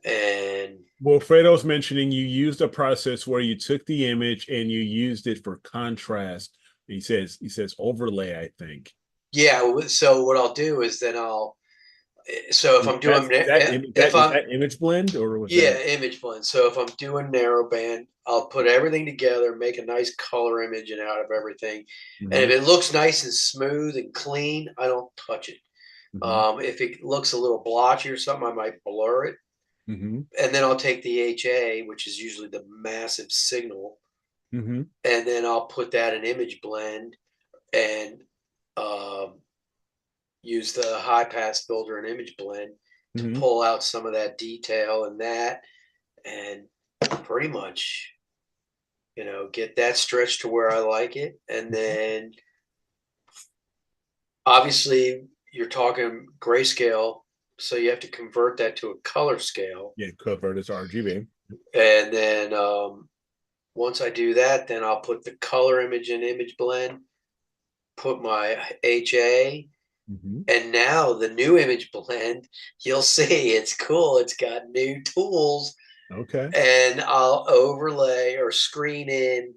and Well, Fredo's mentioning you used a process where you took the image and you used it for contrast. He says overlay, I think. yeah. So what I'll do is then so if I'm doing if Is I'm that image blend or was yeah, that? image blend. So if I'm doing narrowband, I'll put everything together, make a nice color image and out of everything. And Mm-hmm. if it looks nice and smooth and clean, I don't touch it. Mm-hmm. If it looks a little blotchy or something, I might blur it. Mm-hmm. And then I'll take the HA, which is usually the massive signal, Mm-hmm. and then I'll put that in image blend and um, use the high pass filter and image blend to Mm-hmm. pull out some of that detail and that, and pretty much, get that stretched to where I like it. And then obviously you're talking grayscale, so you have to convert that to a color scale. Yeah, convert it to RGB. And then once I do that, then I'll put the color image in image blend, put my HA, Mm-hmm. and now the new image blend, you'll see it's cool. It's got new tools, Okay. and I'll overlay or screen in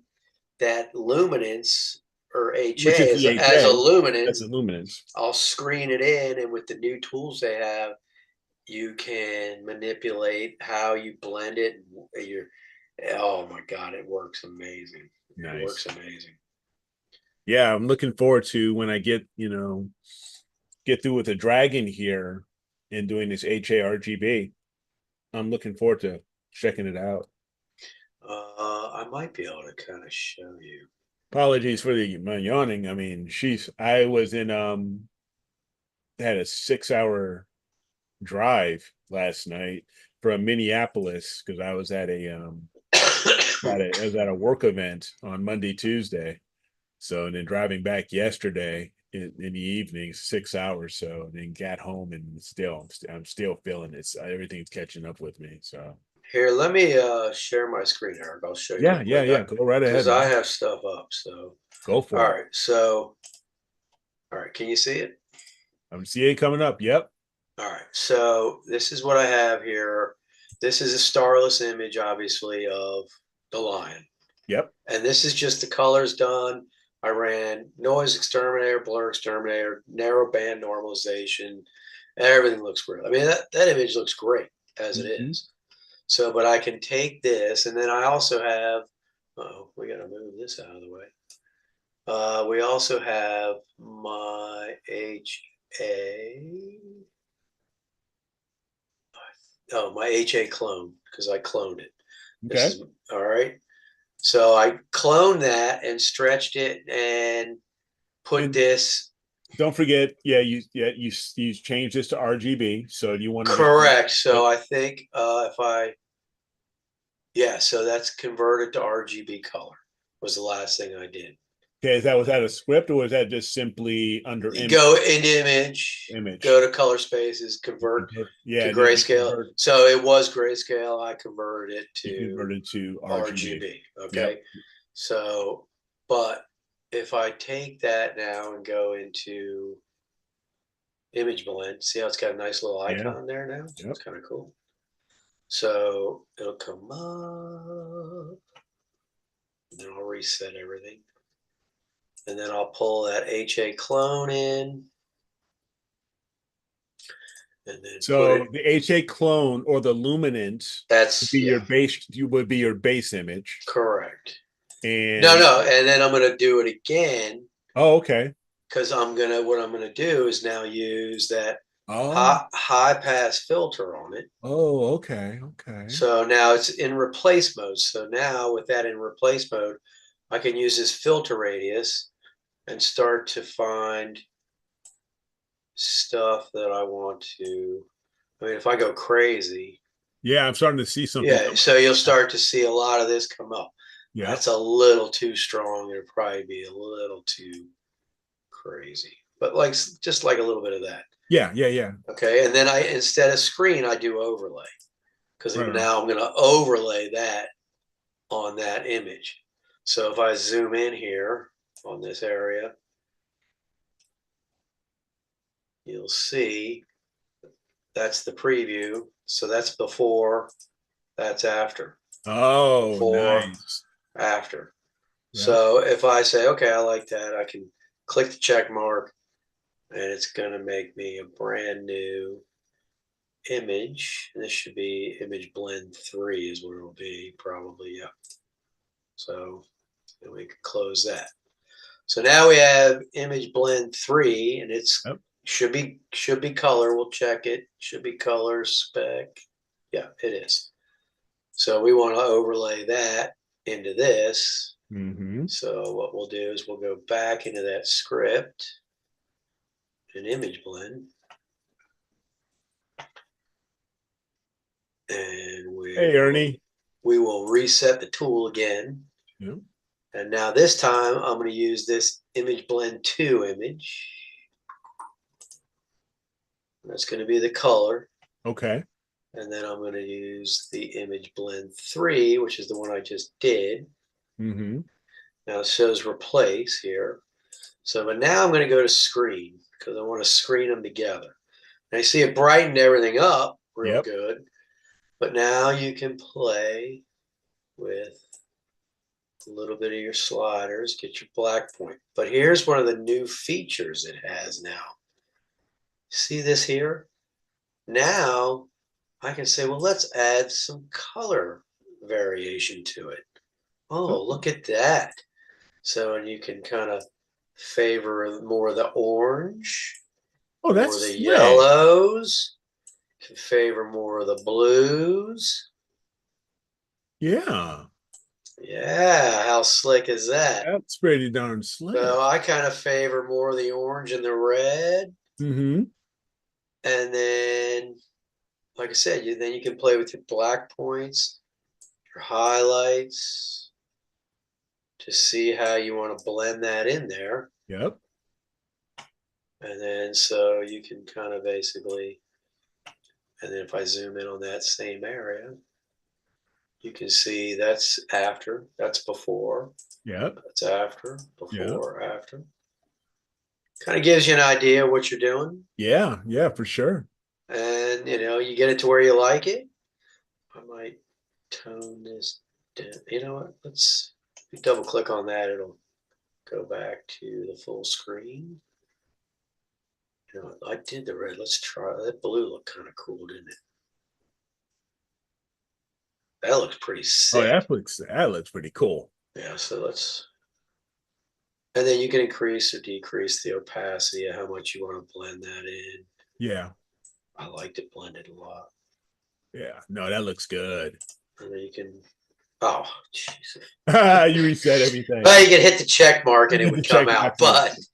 that luminance or Which is HA the as a HA. That's luminance. the luminance. I'll screen it in, and with the new tools they have, you can manipulate how you blend it. Oh my God, it works amazing. It Nice. works amazing. Yeah, I'm looking forward to when I get through with the dragon here and doing this HARGB. I'm looking forward to checking it out. I might be able to kind of show you. Apologies for my yawning. I mean, I was in had a 6 hour drive last night from Minneapolis because I was at I was at a work event on Monday, Tuesday. So and then driving back yesterday in the evening, 6 hours. So and then got home and I'm still feeling it. Everything's catching up with me. So Here, let me share my screen, Eric. I'll show you yeah, real yeah, quick yeah. Go right ahead, because I man. have stuff up. So, Go all for it. right. So, all right. Can you see it? I'm CA coming up. Yep. All right. So, this is what I have here. This is a starless image, obviously, of the lion. Yep. And this is just the colors done. I ran noise exterminator, blur exterminator, narrow band normalization. Everything looks great. I mean, that image looks great as it Mhm. is. So, but I can take this, and then I also have, oh, we got to move this out of the way. We also have my HA. Oh, my HA clone, because I cloned it. This Okay. is all right. So I cloned that and stretched it and put And this. don't forget, you changed this to RGB, so you want to make sure. Correct. Yep. So I think if I, yeah, so that's converted to RGB color was the last thing I did. Okay, was that a script or was that just simply under You image? go into image, go Image. to color spaces, convert to Yeah, then grayscale. So it was grayscale. I converted it you to converted to RGB. RGB. Yep. Okay. So, but if I take that now and go into image blend, see how it's got a nice little Yeah. icon there now? Yep. It's kind of cool. So it'll come up, and then I'll reset everything. And then I'll pull that HA clone in and then put So it. the HA clone or the luminance would That's, be your yeah, base. You would be your base image, correct. No, and no. And then I'm going to do it again oh, okay. because what I'm going to do is now use that Oh, high pass filter on it. oh, okay, okay. So now it's in replace mode. So now with that in replace mode, I can use this filter radius and start to find stuff that I want to. I mean, if I go crazy, Yeah, I'm starting to see something yeah, come so you'll up. start to see a lot of this come up. Yep. That's a little too strong. It'll probably be a little too crazy, but like just like a little bit of that. Yeah, yeah, yeah. Okay, and then I instead of screen, I do overlay because Right, right. now I'm going to overlay that on that image. So if I zoom in here on this area, you'll see that's the preview. So that's before, that's after, Oh, before, nice. after. Yep. So if I say, okay, I like that, I can click the check mark and it's going to make me a brand new image. This should be image blend 3 is what it'll be probably. Yeah. So we can close that. So now we have image blend 3 and it's Yep. should be color. We'll check it. Should be color spec. Yeah, it is. So we want to overlay that into this. Mm-hmm. So what we'll do is we'll go back into that script and image blend. And Hey, Ernie. we will reset the tool again. Yep. And now this time I'm going to use this image blend 2 image. That's going to be the color. Okay. And then I'm going to use the image blend 3, which is the one I just did. Mm-hmm. Now it shows replace here. So, but now I'm going to go to screen because I want to screen them together. And I see it brightened everything up real Yep. good. But now you can play with a little bit of your sliders, get your black point. But here's one of the new features it has now. See this here? Now I can say, well, let's add some color variation to it. Oh, look at that. So, and you can kind of favor more of the orange, Oh, more of that's the slick. yellows, can favor more of the blues. Yeah. Yeah, how slick is that? That's pretty darn slick. So I kind of favor more of the orange and the red. Mm-hmm. And then, like I said, then you can play with your black points, your highlights to see how you want to blend that in there. Yep. And then so you can kind of basically, and then if I zoom in on that same area, you can see that's after, that's before, Yep. that's after, Yep. before, after. Kind of gives you an idea of what you're doing. Yeah. Yeah, for sure. And you get it to where you like it. I might tone this down. You know what? Let's double click on that. It'll go back to the full screen. You know, I did the red. Let's try that. Blue looked kind of cool, didn't it? That looks pretty Oh, sick. that looks pretty cool. Yeah, so let's, and then you can increase or decrease the opacity of how much you want to blend that in. Yeah. I liked it blended a lot. Yeah. No, that looks good. And then you can, oh, Jesus. You reset everything. Well, you can hit the check mark and it Hit would the come check out. box.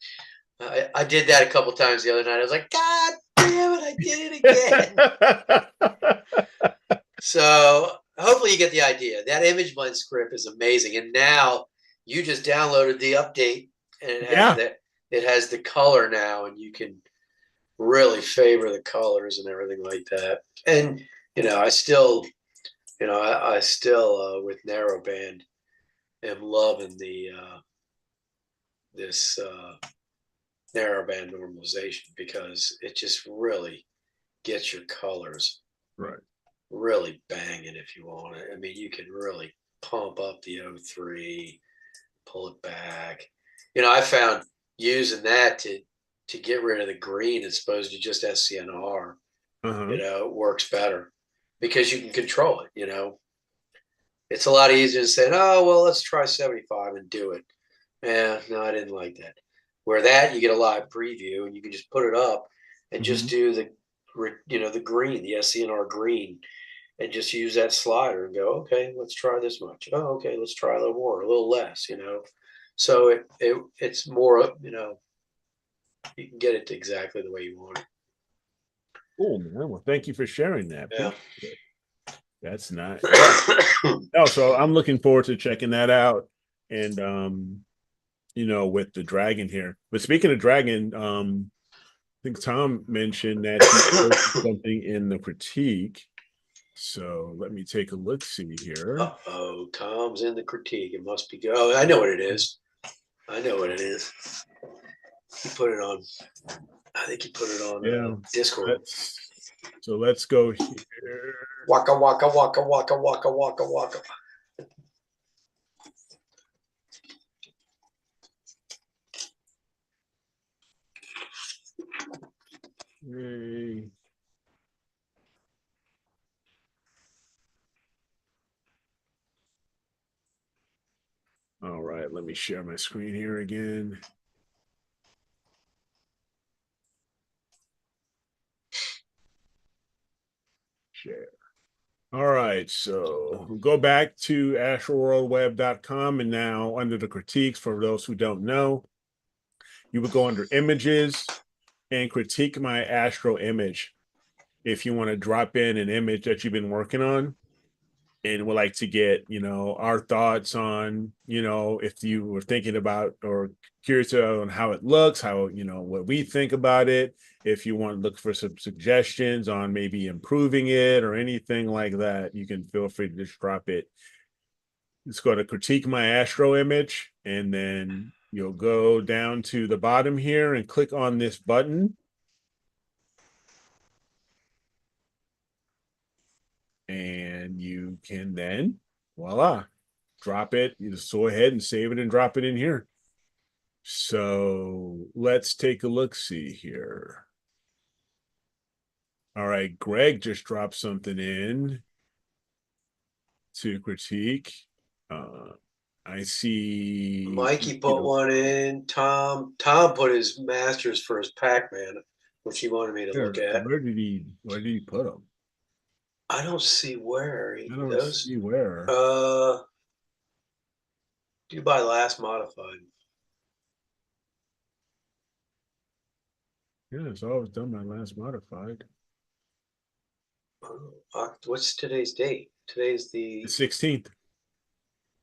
But I did that a couple times the other night. I was like, God damn it, I did it again. So hopefully you get the idea. That image blend script is amazing. And now you just downloaded the update and it has the color now, and you can really favor the colors and everything like that. And I still, I still with narrowband am loving the this narrowband normalization because it just really gets your colors Right. really banging if you want it. I mean, you can really pump up the O3, pull it back. I found using that to get rid of the green as opposed to just SCNR, it works better because you can control it. It's a lot easier to say, oh, well, let's try 75 and do it. Yeah, no, I didn't like that. Where that you get a live preview and you can just put it up and just do the green, the SCNR green, and just use that slider and go, okay, let's try this much. Oh, okay, let's try a little more, a little less. So it's more, you can get it to exactly the way you want it. Oh man, well, thank you for sharing that. Yeah. That's nice. Oh, so I'm looking forward to checking that out. And with the dragon here. But speaking of dragon, I think Tom mentioned that he posted something in the critique. So let me take a look see here. Uh-oh, Tom's in the critique. It must be good. Oh, I know what it is. I know what it is. He put it on. I think he put it on Discord. So let's go here. Waka waka waka waka waka waka waka. Yay. All right, let me share my screen here again. Share. All right, so we'll go back to astroworldweb.com, and now under the critiques, for those who don't know, you would go under images and critique my astro image. If you want to drop in an image that you've been working on and would like to get, our thoughts on, if you were thinking about or curious on how it looks, how, what we think about it. If you want to look for some suggestions on maybe improving it or anything like that, you can feel free to just drop it. It's going to critique my astro image, and then you'll go down to the bottom here and click on this button. And you can then, voila, drop it. You just go ahead and save it and drop it in here. So let's take a look see here. All right, Greg just dropped something in to critique. I see Mikey put one in. Tom put his masters for his Pac-Man, which he wanted me to look at. Where did he put them? I don't see where. I don't see where. Do by last modified. Yeah, it's always done by last modified. What's today's date? Today's the 16th.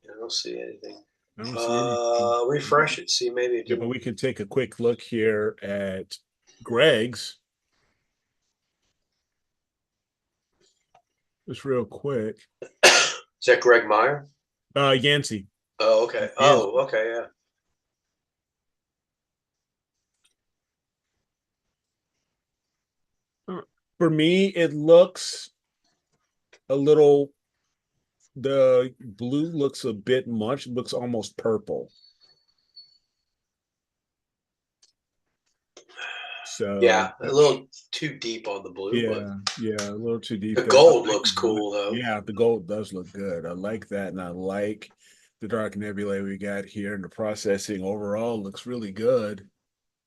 I don't see anything. I don't see anything. Refresh it. See, maybe it Yeah, but we can take a quick look here at Greg's. Just real quick. Is that Greg Meyer? Yancey. Oh, okay. Oh, okay, yeah. For me, it looks a little, the blue looks a bit much. It looks almost purple. So Yeah, a little too deep on the blue, but yeah, a little too deep the there. I gold like looks cool though. yeah, the gold does look good. I like that, and I like the dark nebulae we got here, and the processing overall looks really good.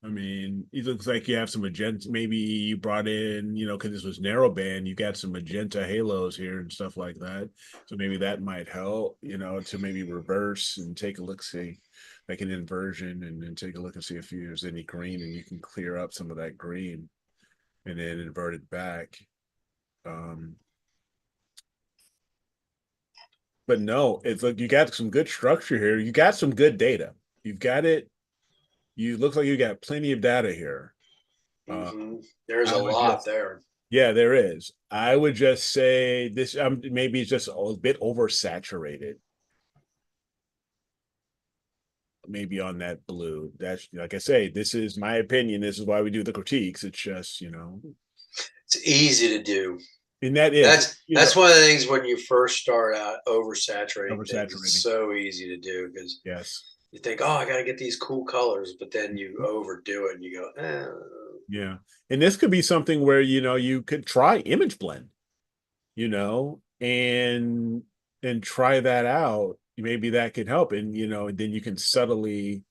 I mean, it looks like you have some magenta. Maybe you brought in, because this was narrowband, you got some magenta halos here and stuff like that. So maybe that might help, to maybe reverse and take a look, see, like an inversion, and then take a look and see if there's any green, and you can clear up some of that green and then invert it back. Um, but no, it's like you got some good structure here. You got some good data. You've got it. You look like you got plenty of data here. Uh, There's I a would lot just there. Yeah, there is. I would just say this maybe it's just a bit oversaturated. Maybe on that blue. That's like I say, this is my opinion. This is why we do the critiques. It's just, It's easy to do. and that is, That's one of the things when you first start out oversaturating things. It's oversaturating. so easy to do because Yes. you think, oh, I got to get these cool colors, but then you overdo it and you go, Yeah. And this could be something where, you could try image blend, and try that out. Maybe that could help. And, then you can subtly,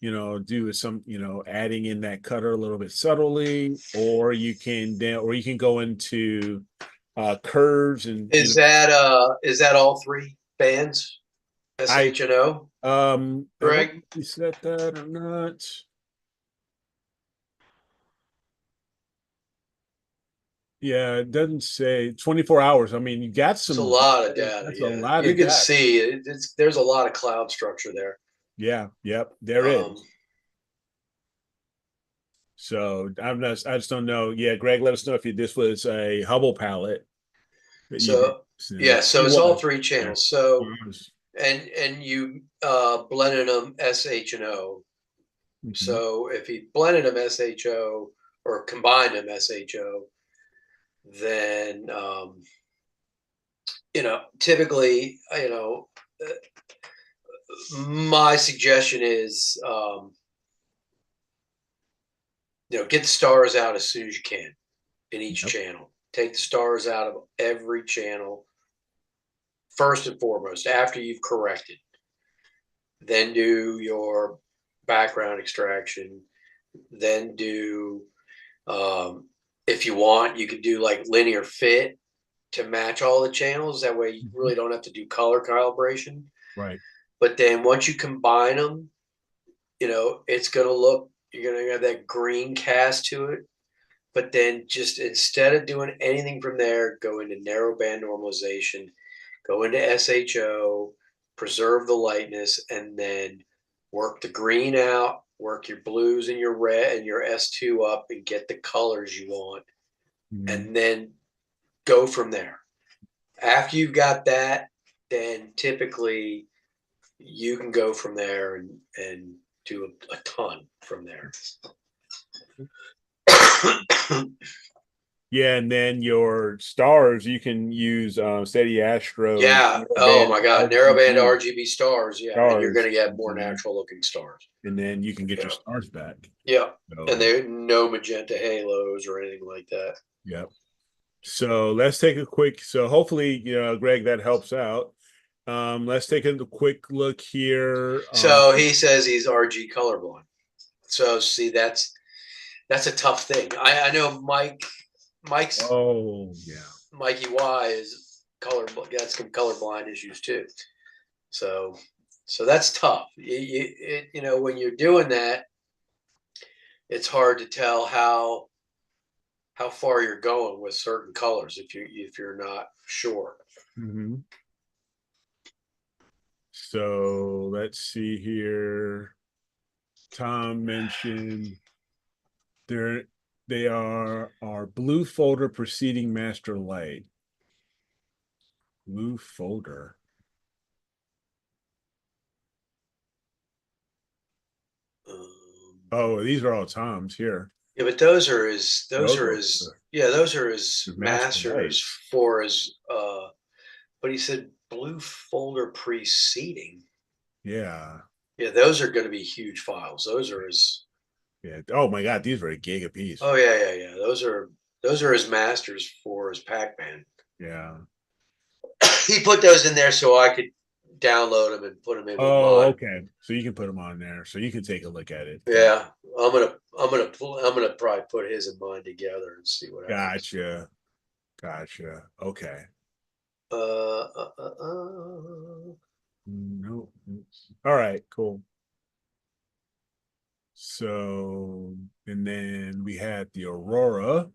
do some, adding in that color a little bit subtly, or you can go into curves and, is that all three bands? I, SH and O, I don't know Greg? if you said that or not. Yeah, it doesn't say 24 hours. I mean, you got It's a some, lot of data. that's a Yeah, lot you of can data. see there's a lot of cloud structure there. Yeah, yep, there Um, is. So I just don't know. Yeah, Greg, let us know if this was a Hubble palette that you did. so So yeah, so it it's all was. three Yeah, channels. it So was. and you blended them SH and O. Mhm. So if you blended them SHO or combined them SHO, then typically, my suggestion is, get the stars out as soon as you can in each Yep. channel. Take the stars out of every channel first and foremost after you've corrected. Then do your background extraction. Then do, um, if you want, you could do like linear fit to match all the channels. That way, you Mhm. really don't have to do color calibration. Right. But then once you combine them, it's going to look, you're going to have that green cast to it. But then just instead of doing anything from there, go into narrow band normalization, go into SHO, preserve the lightness, and then work the green out, work your blues and your red and your S2 up and get the colors you want. Mhm. And then go from there. After you've got that, then typically you can go from there and do a ton from there. Yeah, and then your stars, you can use Steady Astro Yeah. Oh band my God. Narrowband RGB RGB stars. Yeah. And you're going stars, to get more natural looking stars. and then you can get your Yeah. stars back. Yeah. And So, there no magenta halos or anything like that. yep. So let's take a quick. So hopefully, Greg, that helps out. Let's take a quick look here. So he says he's RG colorblind. So see, that's a tough thing. I know Mike's Oh yeah. Mikey Y is got some colorblind issues too. So that's tough. When you're doing that, it's hard to tell how far you're going with certain colors if you're not sure. Mm-hmm. So let's see here. Tom mentioned there they are our blue folder preceding master light. Blue folder. Oh, these are all Tom's here. Yeah, but those Those are are his yeah, those are his the master masters lights. for his but he said blue folder preceding. Yeah. Yeah, those are going to be huge files. Those are his Yeah. Oh my God, these were a gig a piece. Oh yeah. Those are his masters for his Pac-Man. Yeah. He put those in there so I could download them and put them in with Oh, mine. okay. So you can put them on there, so you can take a look at it. Yeah, I'm gonna probably put his and mine together and see what happens. Gotcha. Gotcha. Okay. Uh, uh, uh, uh. No. All right. Cool. So, and then we had the Aurora.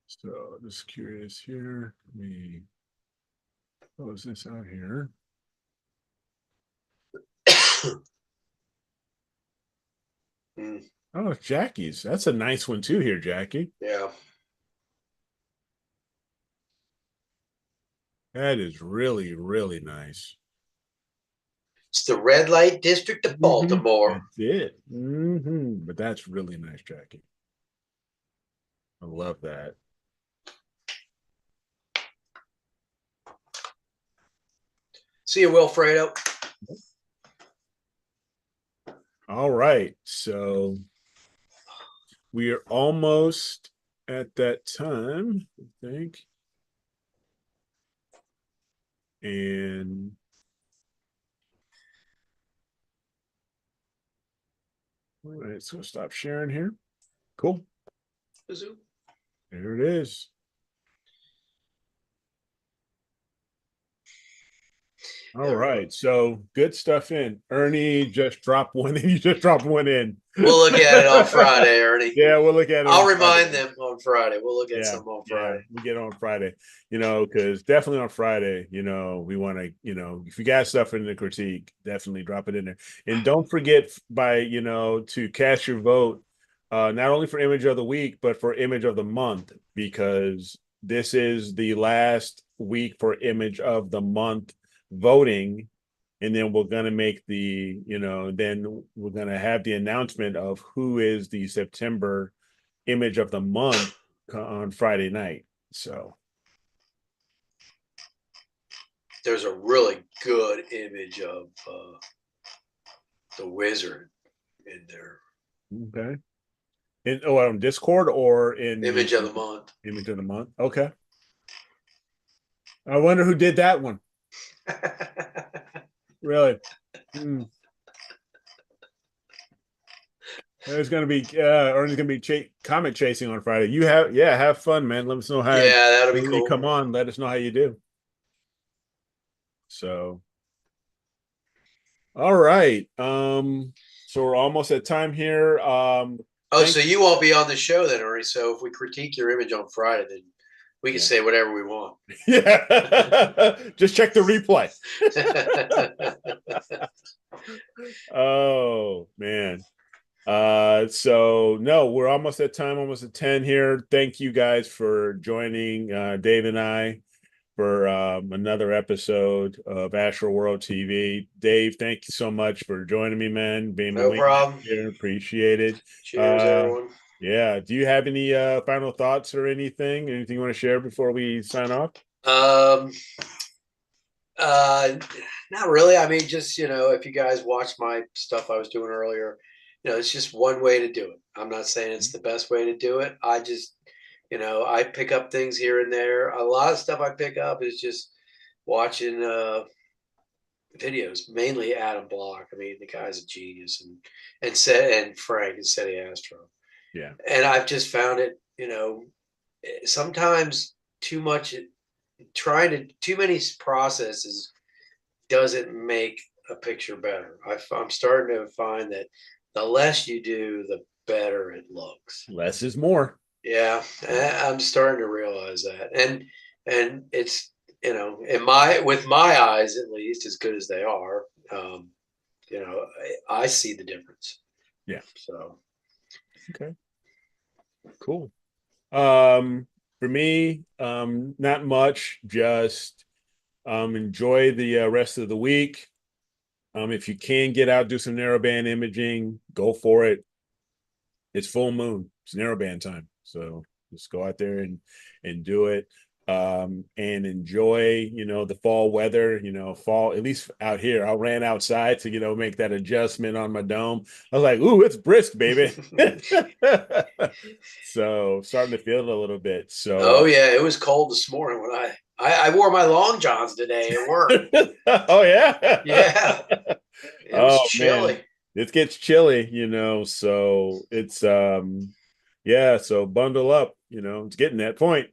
So just curious here. Let me close this out here. Mm, Oh, it's Jackie's. That's a nice one too here, Jackie. yeah, That is really, really nice. it's the red light district of Baltimore. That's it. But that's really nice, Jackie. I love that. See you, Wilfredo. All right. So we are almost at that time, I think. And all right, so stop sharing here. Cool. There it is. All right. So good stuff in. Ernie just dropped one in. You just dropped one in. We'll look at it on Friday, Ernie. Yeah, we'll look at it. I'll on remind Friday. them on Friday. We'll look at Yeah, some on yeah, Friday. we get on Friday, because definitely on Friday, we want to, if you got stuff in the critique, definitely drop it in there. And don't forget to cast your vote, not only for image of the week, but for image of the month, because this is the last week for image of the month voting. And then we're going to make then we're going to have the announcement of who is the September image of the month on Friday night. So There's a really good image of the wizard in there. okay. On Discord or in the Image of the month. image of the month. Okay. I wonder who did that one. Really? There's gonna be or there's gonna be comic chasing on Friday. Have fun, man. Let us know how Yeah, that'll be when you cool. come on. Let us know how you do. So all right. So we're almost at time here. So you won't be on the show then, Ernie. So if we critique your image on Friday, then we can say whatever we want. Yeah. Just check the replay. Oh man. So no, we're almost at time, almost at 10 here. Thank you guys for joining Dave and I for another episode of AstroWorld TV. Dave, thank you so much for joining me, man. Being No problem. here, appreciate it. Cheers, everyone. Yeah. Do you have any final thoughts or anything? Anything you want to share before we sign off? Not really. I mean, just if you guys watched my stuff I was doing earlier, it's just one way to do it. I'm not saying it's the best way to do it. I just, I pick up things here and there. A lot of stuff I pick up is just watching videos, mainly Adam Block. I mean, the guy's a genius, and Frank and SETI Astro. Yeah. And I've just found it, sometimes too much too many processes doesn't make a picture better. I'm starting to find that the less you do, the better it looks. Less is more. Yeah, I'm starting to realize that, and it's with my eyes at least, as good as they are, I see the difference. Yeah. So. Okay. Cool. For me, not much. Just enjoy the rest of the week. If you can get out, do some narrowband imaging, go for it. It's full moon. It's narrowband time, so just go out there and do it. and enjoy, the fall weather, fall, at least out here. I ran outside to, make that adjustment on my dome. I was like, ooh, it's brisk, baby. So starting to feel it a little bit. So, Oh yeah, it was cold this morning when I wore my long johns today at work. oh yeah. Yeah, it was Oh man, chilly. it gets chilly, so it's yeah, so bundle up, it's getting that point.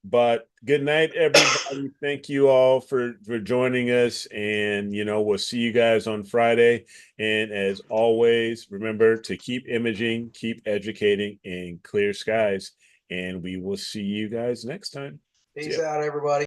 But good night, everybody. Thank you all for joining us, and we'll see you guys on Friday. And as always, remember to keep imaging, keep educating, and clear skies. And we will see you guys next time. See Peace ya. out, everybody.